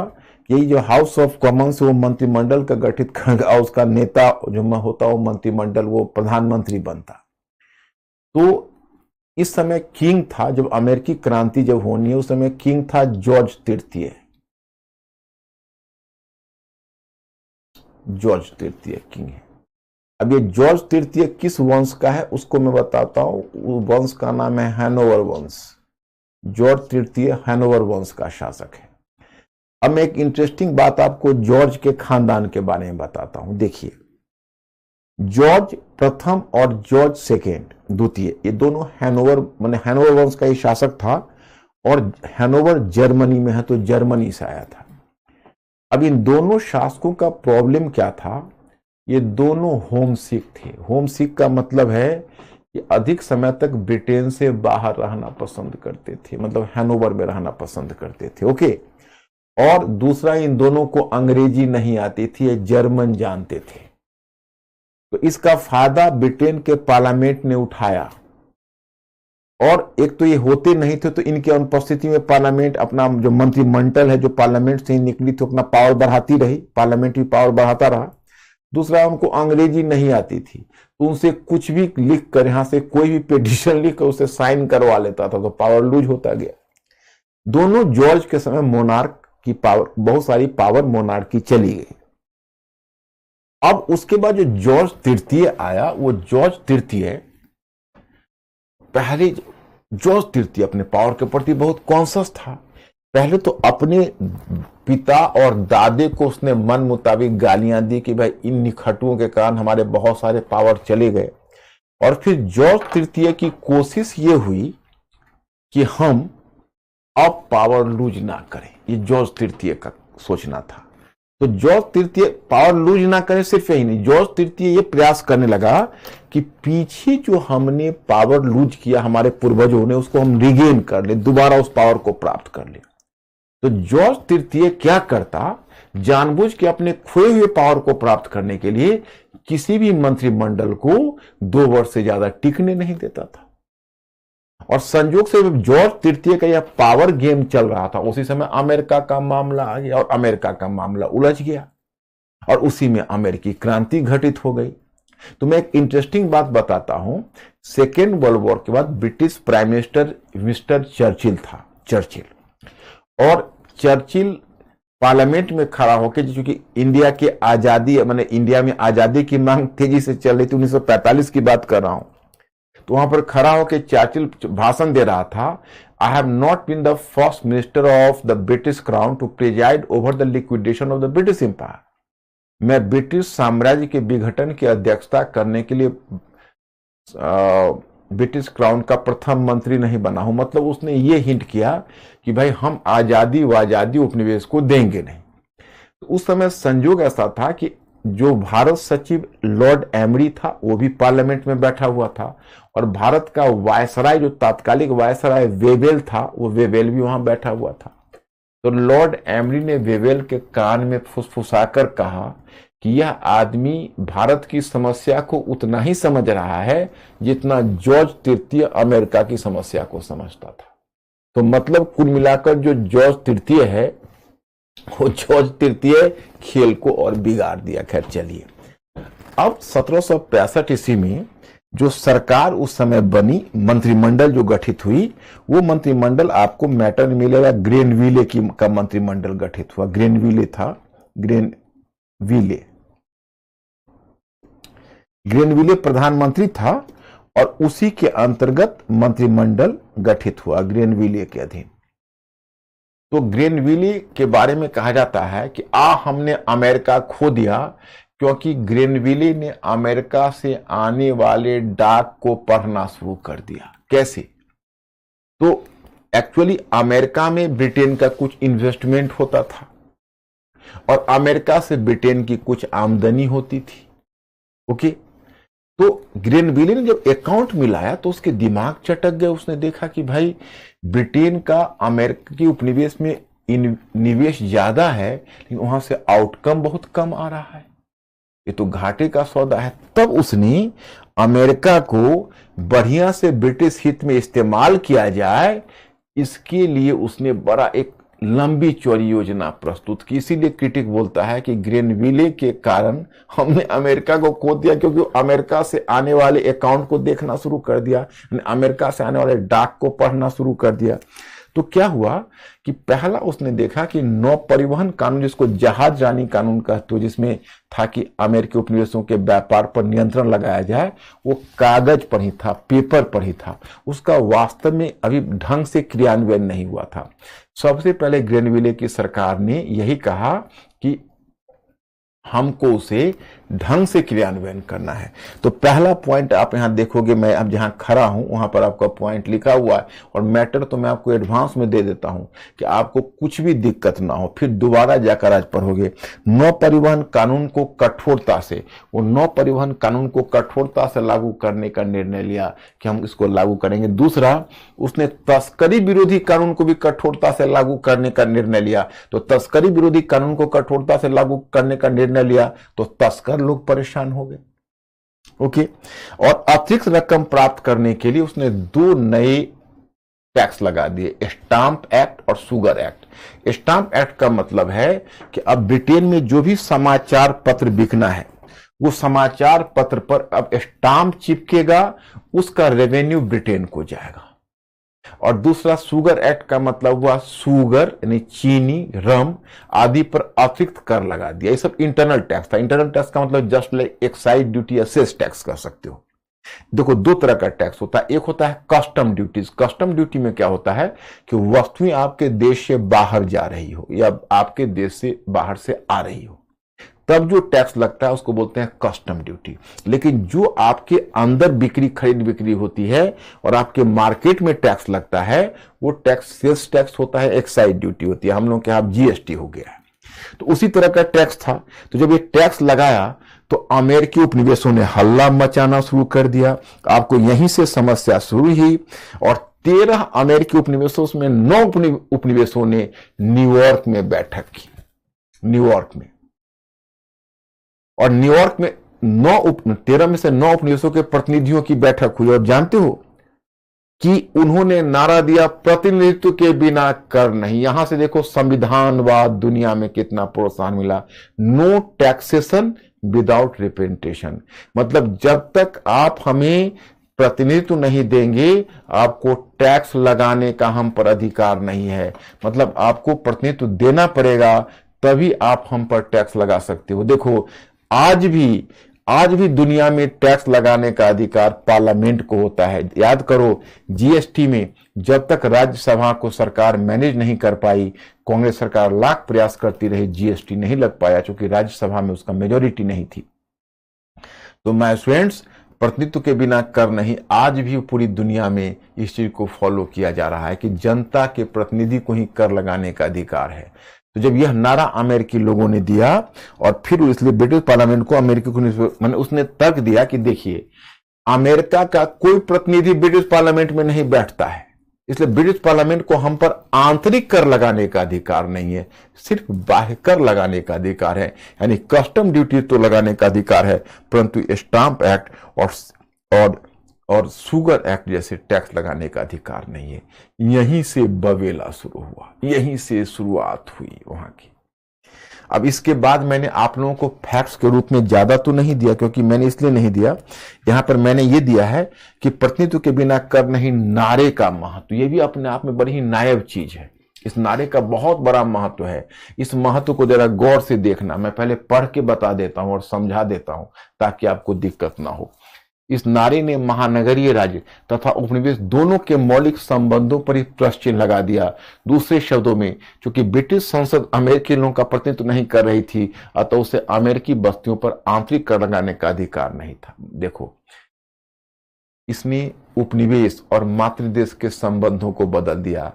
कि ये जो हाउस ऑफ कॉमन्स वो मंत्रिमंडल का गठित कर, उसका नेता जो होता वो मंत्रिमंडल, वो प्रधानमंत्री बनता। तो इस समय किंग था, जब अमेरिकी क्रांति जब होनी है, उस समय किंग था जॉर्ज तृतीय। जॉर्ज तृतीय किंग है। अब ये जॉर्ज तृतीय किस वंश का है उसको मैं बताता हूं। वंश का नाम है हैनोवर वंश। जॉर्ज तृतीय हैनोवर वंश का शासक है। अब मैं एक इंटरेस्टिंग बात आपको जॉर्ज के खानदान के बारे में बताता हूं। देखिए, जॉर्ज प्रथम और जॉर्ज सेकेंड द्वितीय, ये दोनों हैनोवर माने हैनोवर वंश का ही शासक था, और हैनोवर जर्मनी में है, तो जर्मनी से आया था। अब इन दोनों शासकों का प्रॉब्लम क्या था, ये दोनों होम सिक थे। होम सिक का मतलब है कि अधिक समय तक ब्रिटेन से बाहर रहना पसंद करते थे, मतलब हैनोवर में रहना पसंद करते थे। ओके, और दूसरा, इन दोनों को अंग्रेजी नहीं आती थी, ये जर्मन जानते थे। तो इसका फायदा ब्रिटेन के पार्लियामेंट ने उठाया, और एक तो ये होते नहीं थे, तो इनकी अनुपस्थिति में पार्लियामेंट अपना जो मंत्रिमंडल है, जो पार्लियामेंट से ही निकली थी, अपना पावर बढ़ाती रही, पार्लियामेंट्री पावर बढ़ाता रहा। दूसरा, उनको अंग्रेजी नहीं आती थी, तो उनसे कुछ भी लिख कर, यहां से कोई भी पिटीशन लिख कर उसे साइन करवा लेता था, तो पावर लूज होता गया। दोनों जॉर्ज के समय मोनार्क की पावर, बहुत सारी पावर मोनार्क की चली गई। अब उसके बाद जो जॉर्ज तृतीय आया, वो जॉर्ज तृतीय पहले, जॉर्ज तृतीय अपने पावर के प्रति बहुत कॉन्शियस था। पहले तो अपने पिता और दादे को उसने मन मुताबिक गालियां दी कि भाई इन निखटुओं के कारण हमारे बहुत सारे पावर चले गए। और फिर जॉर्ज तृतीय की कोशिश ये हुई कि हम अब पावर लूज ना करें, ये जॉर्ज तृतीय का सोचना था। तो जॉर्ज तृतीय पावर लूज ना करें, सिर्फ यही नहीं, जॉर्ज तृतीय ये प्रयास करने लगा कि पीछे जो हमने पावर लूज किया हमारे पूर्वजों ने, उसको हम रिगेन कर ले, दोबारा उस पावर को प्राप्त कर ले। तो जॉर्ज तृतीय क्या करता, जानबूझ के अपने खोए हुए पावर को प्राप्त करने के लिए किसी भी मंत्रिमंडल को 2 वर्ष से ज्यादा टिकने नहीं देता था। और संयोग से जॉर्ज तृतीय का यह पावर गेम चल रहा था, उसी समय अमेरिका का मामला आ गया, और अमेरिका का मामला उलझ गया, और उसी में अमेरिकी क्रांति घटित हो गई। तो मैं एक इंटरेस्टिंग बात बताता हूं। सेकेंड वर्ल्ड वॉर के बाद British prime minister mister Churchill था, चर्चिल, और चर्चिल पार्लियामेंट में खड़ा होकर, क्योंकि इंडिया के आजादी, माने इंडिया में आजादी की मांग तेजी से चल रही थी, 1945 की बात कर रहा हूं, तो वहां पर खड़ा होकर चर्चिल भाषण दे रहा था। I have not been the first minister of the British crown to preside over the liquidation of the British empire. मैं ब्रिटिश साम्राज्य के विघटन की अध्यक्षता करने के लिए ब्रिटिश क्राउन का प्रथम मंत्री नहीं बना हूं। मतलब उसने ये हिंट किया कि भाई हम आजादी व आजादी उपनिवेश को देंगे नहीं। तो उस समय संयोग ऐसा था कि जो भारत सचिव लॉर्ड एमरी था, वो भी पार्लियामेंट में बैठा हुआ था, और भारत का वायसराय, जो तात्कालिक वायसराय वेवेल था, वो वेवेल भी वहां बैठा हुआ था। तो लॉर्ड एमरी ने वेवेल के कान में फुसफुसाकर कहा कि यह आदमी भारत की समस्या को उतना ही समझ रहा है जितना जॉर्ज तृतीय अमेरिका की समस्या को समझता था। तो मतलब कुल मिलाकर जो जॉर्ज तृतीय है, वो जॉर्ज तृतीय खेल को और बिगाड़ दिया। खैर चलिए, अब 1765 ईस्वी में जो सरकार उस समय बनी, मंत्रिमंडल जो गठित हुई, वो मंत्रिमंडल आपको मैटर मिलेगा, ग्रेनविले का मंत्रिमंडल गठित हुआ। ग्रेनविले था, ग्रेनविले प्रधानमंत्री था, और उसी के अंतर्गत मंत्रिमंडल गठित हुआ, ग्रेनविले के अधीन। तो ग्रेनविले के बारे में कहा जाता है कि हमने अमेरिका खो दिया, क्योंकि ग्रेनविले ने अमेरिका से आने वाले डाक को पढ़ना शुरू कर दिया। कैसे? तो एक्चुअली अमेरिका में ब्रिटेन का कुछ इन्वेस्टमेंट होता था, और अमेरिका से ब्रिटेन की कुछ आमदनी होती थी। ओके, तो ग्रेनविले ने जब अकाउंट मिलाया तो उसके दिमाग चटक गए। उसने देखा कि भाई ब्रिटेन का अमेरिका की उपनिवेश में निवेश ज्यादा है, लेकिन वहां से आउटकम बहुत कम आ रहा है, ये तो घाटे का सौदा है। तब उसने अमेरिका को बढ़िया से ब्रिटिश हित में इस्तेमाल किया जाए, इसके लिए उसने बड़ा एक लंबी चौड़ी योजना प्रस्तुत की। इसीलिए क्रिटिक बोलता है कि ग्रेनविले के कारण हमने अमेरिका को खो दिया, क्योंकि अमेरिका से आने वाले अकाउंट को देखना शुरू कर दिया, अमेरिका से आने वाले डाक को पढ़ना शुरू कर दिया। तो क्या हुआ कि पहला उसने देखा कि नौ परिवहन कानून, जिसको जहाज रानी कानून कहते हो, जिसमें था कि अमेरिकी उपनिवेशों के व्यापार पर नियंत्रण लगाया जाए, वो कागज पर ही था, पेपर पर ही था, उसका वास्तव में अभी ढंग से क्रियान्वयन नहीं हुआ था। सबसे पहले ग्रेनविले की सरकार ने यही कहा कि हमको उसे ढंग से क्रियान्वयन करना है। तो पहला पॉइंट आप यहां देखोगे, मैं अब जहां खड़ा हूं वहां पर आपका पॉइंट लिखा हुआ है, और मैटर तो मैं आपको एडवांस में दे देता हूं कि आपको कुछ भी दिक्कत ना हो, फिर दोबारा जाकर आज पढ़ोगे। नौ परिवहन कानून को कठोरता से, वो नौ परिवहन कानून को कठोरता से लागू करने का निर्णय लिया कि हम इसको लागू करेंगे। दूसरा, उसने तस्करी विरोधी कानून को भी कठोरता से लागू करने का निर्णय लिया। तो तस्करी विरोधी कानून को कठोरता से लागू करने का निर्णय लिया तो तस्कर लोग परेशान हो गए। ओके, और अतिरिक्त रकम प्राप्त करने के लिए उसने दो नए टैक्स लगा दिए, स्टाम्प एक्ट और शुगर एक्ट। स्टाम्प एक्ट का मतलब है कि अब ब्रिटेन में जो भी समाचार पत्र बिकना है, वो समाचार पत्र पर अब स्टाम्प चिपकेगा, उसका रेवेन्यू ब्रिटेन को जाएगा। और दूसरा शुगर एक्ट का मतलब हुआ शुगर यानी चीनी, रम आदि पर अतिरिक्त कर लगा दिया। ये सब इंटरनल टैक्स था। इंटरनल टैक्स का मतलब जस्ट लाइक एक्साइज ड्यूटी या सेस टैक्स कर सकते हो। देखो, दो तरह का टैक्स होता है। एक होता है कस्टम ड्यूटीज। कस्टम ड्यूटी में क्या होता है कि वस्तुएं आपके देश से बाहर जा रही हो या आपके देश से बाहर से आ रही हो, तब जो टैक्स लगता है उसको बोलते हैं कस्टम ड्यूटी। लेकिन जो आपके अंदर बिक्री, खरीद बिक्री होती है और आपके मार्केट में टैक्स लगता है, वो टैक्स सेल्स टैक्स होता है, एक्साइज ड्यूटी होती है। हम लोग के यहाँ जीएसटी हो गया है। तो उसी तरह का टैक्स था। तो जब ये टैक्स लगाया तो अमेरिकी उपनिवेशों ने हल्ला मचाना शुरू कर दिया। आपको यहीं से समस्या शुरू हुई, और 13 अमेरिकी उपनिवेशों में 9 उपनिवेशों ने न्यूयॉर्क में बैठक की। न्यूयॉर्क में, और न्यूयॉर्क में 13 में से 9 उपनिवेशों के प्रतिनिधियों की बैठक हुई। और जानते हो कि उन्होंने नारा दिया, प्रतिनिधित्व के बिना कर नहीं। यहां से देखो संविधानवाद दुनिया में कितना प्रोत्साहन मिला। नो टैक्सेशन विदाउट रिप्रेजेंटेशन, मतलब जब तक आप हमें प्रतिनिधित्व नहीं देंगे, आपको टैक्स लगाने का हम पर अधिकार नहीं है। मतलब आपको प्रतिनिधित्व देना पड़ेगा, तभी आप हम पर टैक्स लगा सकते हो। देखो, आज भी दुनिया में टैक्स लगाने का अधिकार पार्लियामेंट को होता है। याद करो, जीएसटी में जब तक राज्यसभा को सरकार मैनेज नहीं कर पाई, कांग्रेस सरकार लाख प्रयास करती रही, जीएसटी नहीं लग पाया, क्योंकि राज्यसभा में उसका मेजोरिटी नहीं थी। तो माय स्टूडेंट्स, प्रतिनिधित्व के बिना कर नहीं, आज भी पूरी दुनिया में इस चीज को फॉलो किया जा रहा है कि जनता के प्रतिनिधि को ही कर लगाने का अधिकार है। तो जब यह नारा अमेरिकी लोगों ने दिया, और फिर इसलिए ब्रिटिश पार्लियामेंट को अमेरिकी को मैंने उसने तर्क दिया कि देखिए, अमेरिका का कोई प्रतिनिधि ब्रिटिश पार्लियामेंट में नहीं बैठता है, इसलिए ब्रिटिश पार्लियामेंट को हम पर आंतरिक कर लगाने का अधिकार नहीं है, सिर्फ बाह्य कर लगाने का अधिकार है। यानी कस्टम ड्यूटी तो लगाने का अधिकार है, परंतु स्टाम्प एक्ट और शुगर एक्ट जैसे टैक्स लगाने का अधिकार नहीं है। यहीं से बवेला शुरू हुआ, यहीं से शुरुआत हुई वहां की। अब इसके बाद मैंने आप लोगों को फैक्ट्स के रूप में ज्यादा तो नहीं दिया, क्योंकि मैंने इसलिए नहीं दिया, यहां पर मैंने ये दिया है कि प्रतिनिधित्व के बिना कर नहीं नारे का महत्व। ये भी अपने आप में बड़ी ही नायाब चीज है। इस नारे का बहुत बड़ा महत्व है। इस महत्व को जरा गौर से देखना। मैं पहले पढ़ के बता देता हूं और समझा देता हूं ताकि आपको दिक्कत ना हो। इस नारे ने महानगरीय राज्य तथा उपनिवेश दोनों के मौलिक संबंधों पर ही प्रश्न चिन्ह लगा दिया। दूसरे शब्दों में, चूंकि ब्रिटिश संसद अमेरिकी लोगों का प्रतिनिधित्व नहीं कर रही थी, अतः उसे अमेरिकी बस्तियों पर आंतरिक कर लगाने का अधिकार नहीं था। देखो, इसने उपनिवेश और मातृदेश के संबंधों को बदल दिया।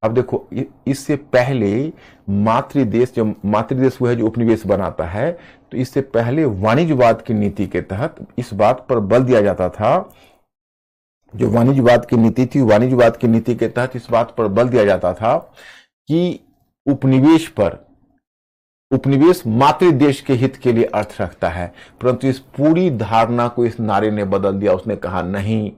अब देखो, इससे पहले मातृदेश वो है जो उपनिवेश बनाता है, तो इससे पहले वाणिज्यवाद की नीति के तहत इस बात पर बल दिया जाता था, जो वाणिज्यवाद की नीति थी, वाणिज्यवाद की नीति के तहत इस बात पर बल दिया जाता था कि उपनिवेश मातृदेश के हित के लिए अर्थ रखता है। परंतु इस पूरी धारणा को इस नारे ने बदल दिया। उसने कहा नहीं,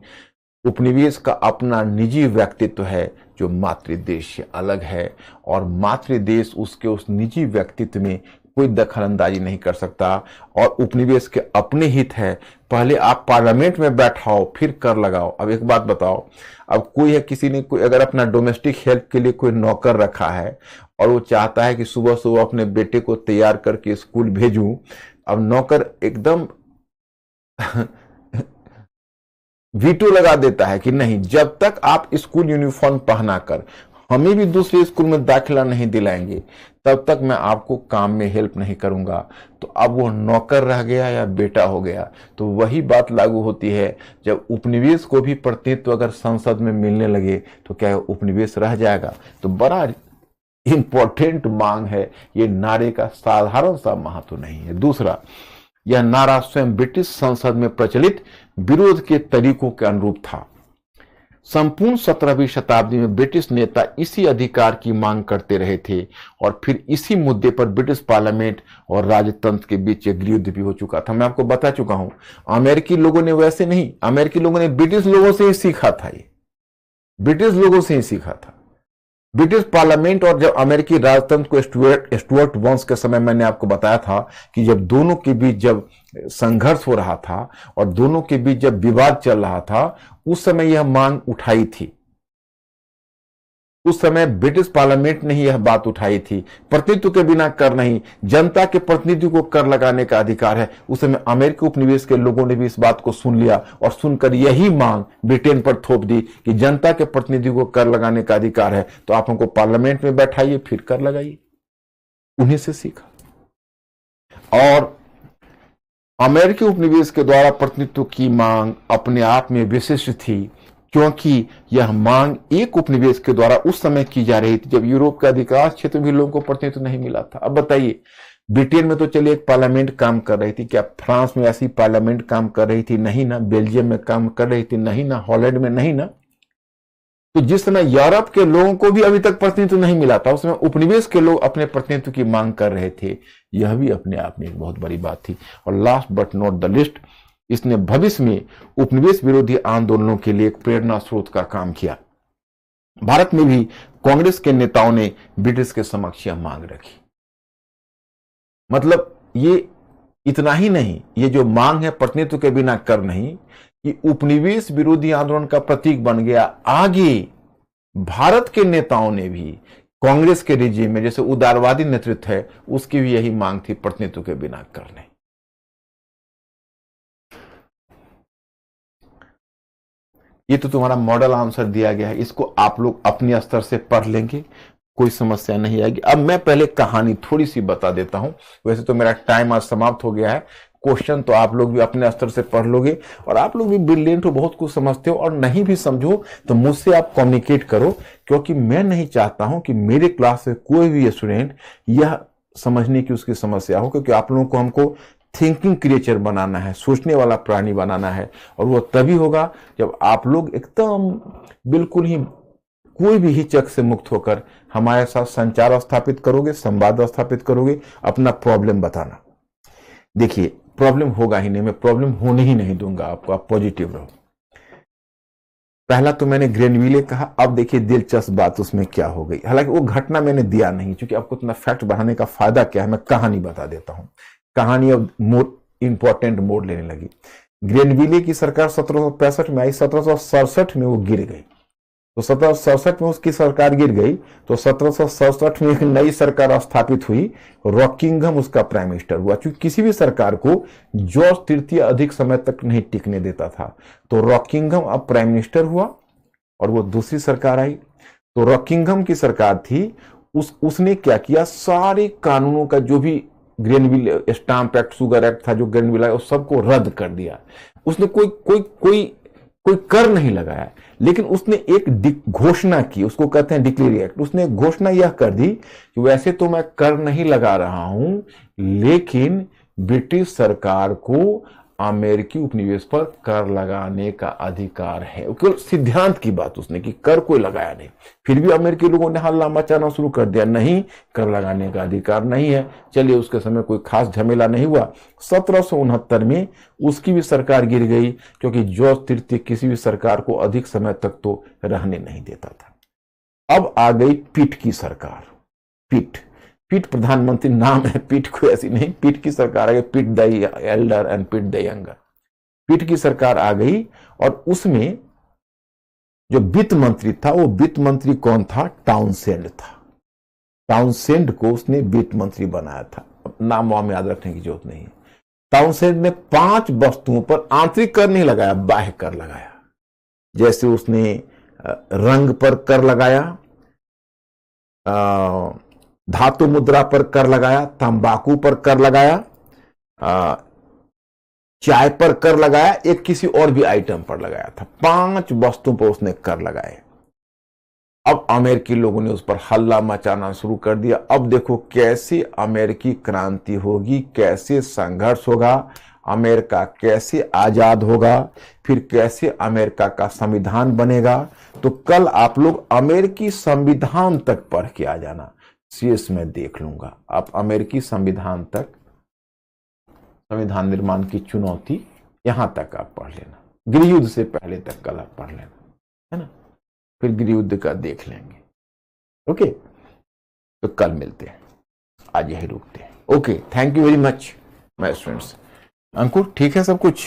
उपनिवेश का अपना निजी व्यक्तित्व है जो मातृदेश से अलग है, और मातृदेश उसके उस निजी व्यक्तित्व में कोई दखल अंदाजी नहीं कर सकता। और उपनिवेश के अपने हित है, पहले आप पार्लियामेंट में बैठाओ फिर कर लगाओ। अब एक बात बताओ, अब कोई है, किसी ने कोई अगर अपना डोमेस्टिक हेल्प के लिए कोई नौकर रखा है और वो चाहता है कि सुबह सुबह अपने बेटे को तैयार करके स्कूल भेजूं, अब नौकर एकदम वीटो लगा देता है कि नहीं, जब तक आप स्कूल यूनिफॉर्म पहना कर हमें भी दूसरे स्कूल में दाखिला नहीं दिलाएंगे तब तक मैं आपको काम में हेल्प नहीं करूंगा। तो अब वो नौकर रह गया या बेटा हो गया। तो वही बात लागू होती है, जब उपनिवेश को भी प्रतिनिधित्व अगर संसद में मिलने लगे तो क्या उपनिवेश रह जाएगा। तो बड़ा इंपॉर्टेंट मांग है, ये नारे का साधारण सा महत्व नहीं है। दूसरा, यह नारा स्वयं ब्रिटिश संसद में प्रचलित विरोध के तरीकों के अनुरूप था। संपूर्ण 17वीं शताब्दी में ब्रिटिश नेता इसी अधिकार की मांग करते रहे थे और फिर इसी मुद्दे पर ब्रिटिश पार्लियामेंट और राजतंत्र के बीच एक युद्ध भी हो चुका था। मैं आपको बता चुका हूं, अमेरिकी लोगों ने वैसे नहीं, अमेरिकी लोगों ने ब्रिटिश लोगों से ही सीखा था, ये ब्रिटिश लोगों से ही सीखा था। ब्रिटिश पार्लियामेंट और जब अमेरिकी राजतंत्र को स्टुअर्ट वंश के समय मैंने आपको बताया था कि जब दोनों के बीच जब संघर्ष हो रहा था और दोनों के बीच जब विवाद चल रहा था, उस समय यह मांग उठाई थी। उस समय ब्रिटिश पार्लियामेंट ने ही यह बात उठाई थी, प्रतिनिधित्व के बिना कर नहीं, जनता के प्रतिनिधि को कर लगाने का अधिकार है। उस समय अमेरिकी उपनिवेश के लोगों ने भी इस बात को सुन लिया और सुनकर यही मांग ब्रिटेन पर थोप दी कि जनता के प्रतिनिधि को कर लगाने का अधिकार है, तो आप हमको पार्लियामेंट में बैठाइए फिर कर लगाइए। उन्हीं से सीखा। और अमेरिकी उपनिवेश के द्वारा प्रतिनिधित्व की मांग अपने आप में विशिष्ट थी, क्योंकि यह मांग एक उपनिवेश के द्वारा उस समय की जा रही थी जब यूरोप के अधिकांश क्षेत्र में भी लोगों को प्रतिनिधित्व नहीं मिला था। अब बताइए, ब्रिटेन में तो चलिए एक पार्लियामेंट काम कर रही थी, क्या फ्रांस में ऐसी पार्लियामेंट काम कर रही थी? नहीं ना। बेल्जियम में काम कर रही थी? नहीं ना। हॉलैंड में? नहीं ना। तो जिस समय यूरोप के लोगों को भी अभी तक प्रतिनिधित्व नहीं मिला था, उस समय उपनिवेश के लोग अपने प्रतिनिधित्व की मांग कर रहे थे। यह भी अपने आप में एक बहुत बड़ी बात थी। और last but not the list, इसने भविष्य में उपनिवेश विरोधी आंदोलनों के लिए एक प्रेरणा स्रोत का काम किया। भारत में भी कांग्रेस के नेताओं ने ब्रिटिश के समक्ष यह मांग रखी। मतलब ये इतना ही नहीं, ये जो मांग है प्रतिनिधित्व के बिना कर नहीं, ये उपनिवेश विरोधी आंदोलन का प्रतीक बन गया। आगे भारत के नेताओं ने भी कांग्रेस के रिजीम में, जैसे उदारवादी नेतृत्व है, उसकी भी यही मांग थी, प्रतिनिधित्व के बिना करने। ये तो तुम्हारा मॉडल आंसर दिया गया है, इसको आप लोग अपने स्तर से पढ़ लेंगे, कोई समस्या नहीं आएगी। अब मैं पहले कहानी थोड़ी सी बता देता हूं। वैसे तो मेरा टाइम आज समाप्त हो गया है, क्वेश्चन तो आप लोग भी अपने स्तर से पढ़ लोगे और आप लोग भी ब्रिलियंट हो, बहुत कुछ समझते हो, और नहीं भी समझो तो मुझसे आप कम्युनिकेट करो, क्योंकि मैं नहीं चाहता हूं कि मेरे क्लास से कोई भी स्टूडेंट यह समझने की उसकी समस्या हो, क्योंकि आप लोगों को हमको थिंकिंग क्रिएचर बनाना है, सोचने वाला प्राणी बनाना है। और वो तभी होगा जब आप लोग एकदम बिल्कुल ही कोई भी हिचक से मुक्त होकर हमारे साथ संचार स्थापित करोगे, संवाद स्थापित करोगे, अपना प्रॉब्लम बताना। देखिए, प्रॉब्लम होगा ही नहीं, मैं प्रॉब्लम होने ही नहीं दूंगा आपको, आप पॉजिटिव रहो। पहला तो मैंने ग्रेनविले कहा, अब देखिए दिलचस्प बात उसमें क्या हो गई। हालांकि वो घटना मैंने दिया नहीं, क्योंकि आपको इतना फैक्ट बढ़ाने का फायदा क्या है, मैं कहानी बता देता हूं। कहानी अब मोर इंपॉर्टेंट मोड लेने लगी। ग्रेनविले की सरकार 1765 में आई, 1767 में वो गिर गई। तो 1767 में उसकी सरकार गिर गई, तो 1767 में एक नई सरकार स्थापित हुई, रॉकिंघम उसका प्राइम मिनिस्टर हुआ। क्योंकि किसी भी सरकार को जॉर्ज तृतीय अधिक समय तक नहीं टिकने देता था, तो रॉकिंघम अब प्राइम मिनिस्टर हुआ और वो दूसरी सरकार आई। तो रॉकिंघम की सरकार थी, उसने क्या किया, सारे कानूनों का जो भी ग्रेनविले स्टाम्प एक्ट, शुगर एक्ट था, जो ग्रेनविले उस सबको रद्द कर दिया। उसने कोई कर नहीं लगाया, लेकिन उसने एक घोषणा की, उसको कहते हैं डिक्लेयर एक्ट। उसने घोषणा यह कर दी कि वैसे तो मैं कर नहीं लगा रहा हूं, लेकिन ब्रिटिश सरकार को अमेरिकी उपनिवेश पर कर लगाने का अधिकार है। केवल सिद्धांत की बात उसने की, कर कोई लगाया नहीं। फिर भी अमेरिकी लोगों ने हल्ला मचाना शुरू कर दिया, नहीं कर लगाने का अधिकार नहीं है। चलिए, उसके समय कोई खास झमेला नहीं हुआ। 1769 में उसकी भी सरकार गिर गई, क्योंकि जॉर्ज तृतीय किसी भी सरकार को अधिक समय तक तो रहने नहीं देता था। अब आ गई पिट की सरकार। पिट पीठ प्रधानमंत्री नाम है, पीठ कोई ऐसी नहीं, पीठ की सरकार आ गई, पीठ द एल्डर एंड पीठ द यंगर, पीठ की सरकार आ गई। और उसमें जो वित्त मंत्री था, वो वित्त मंत्री कौन था? टाउनसेंड था। टाउनसेंड को उसने वित्त मंत्री बनाया था, नाम वाम याद रखने की जरूरत नहीं है। टाउनसेंड ने 5 वस्तुओं पर आंतरिक कर नहीं लगाया, बाह्य कर लगाया। जैसे उसने रंग पर कर लगाया, धातु मुद्रा पर कर लगाया, तंबाकू पर कर लगाया, चाय पर कर लगाया, एक किसी और भी आइटम पर लगाया था। 5 वस्तुओं पर उसने कर लगाए। अब अमेरिकी लोगों ने उस पर हल्ला मचाना शुरू कर दिया। अब देखो कैसे अमेरिकी क्रांति होगी, कैसे संघर्ष होगा, अमेरिका कैसे आजाद होगा, फिर कैसे अमेरिका का संविधान बनेगा। तो कल आप लोग अमेरिकी संविधान तक पढ़ के आ जाना, सीएस में देख लूंगा। आप अमेरिकी संविधान तक, संविधान निर्माण की चुनौती, यहां तक आप पढ़ लेना। गृह युद्ध से पहले तक कल आप पढ़ लेना, है ना, फिर गृह युद्ध का देख लेंगे। ओके, तो कल मिलते हैं, आज यही रुकते हैं। Okay, thank you very much my students. Ankur ठीक है सब कुछ?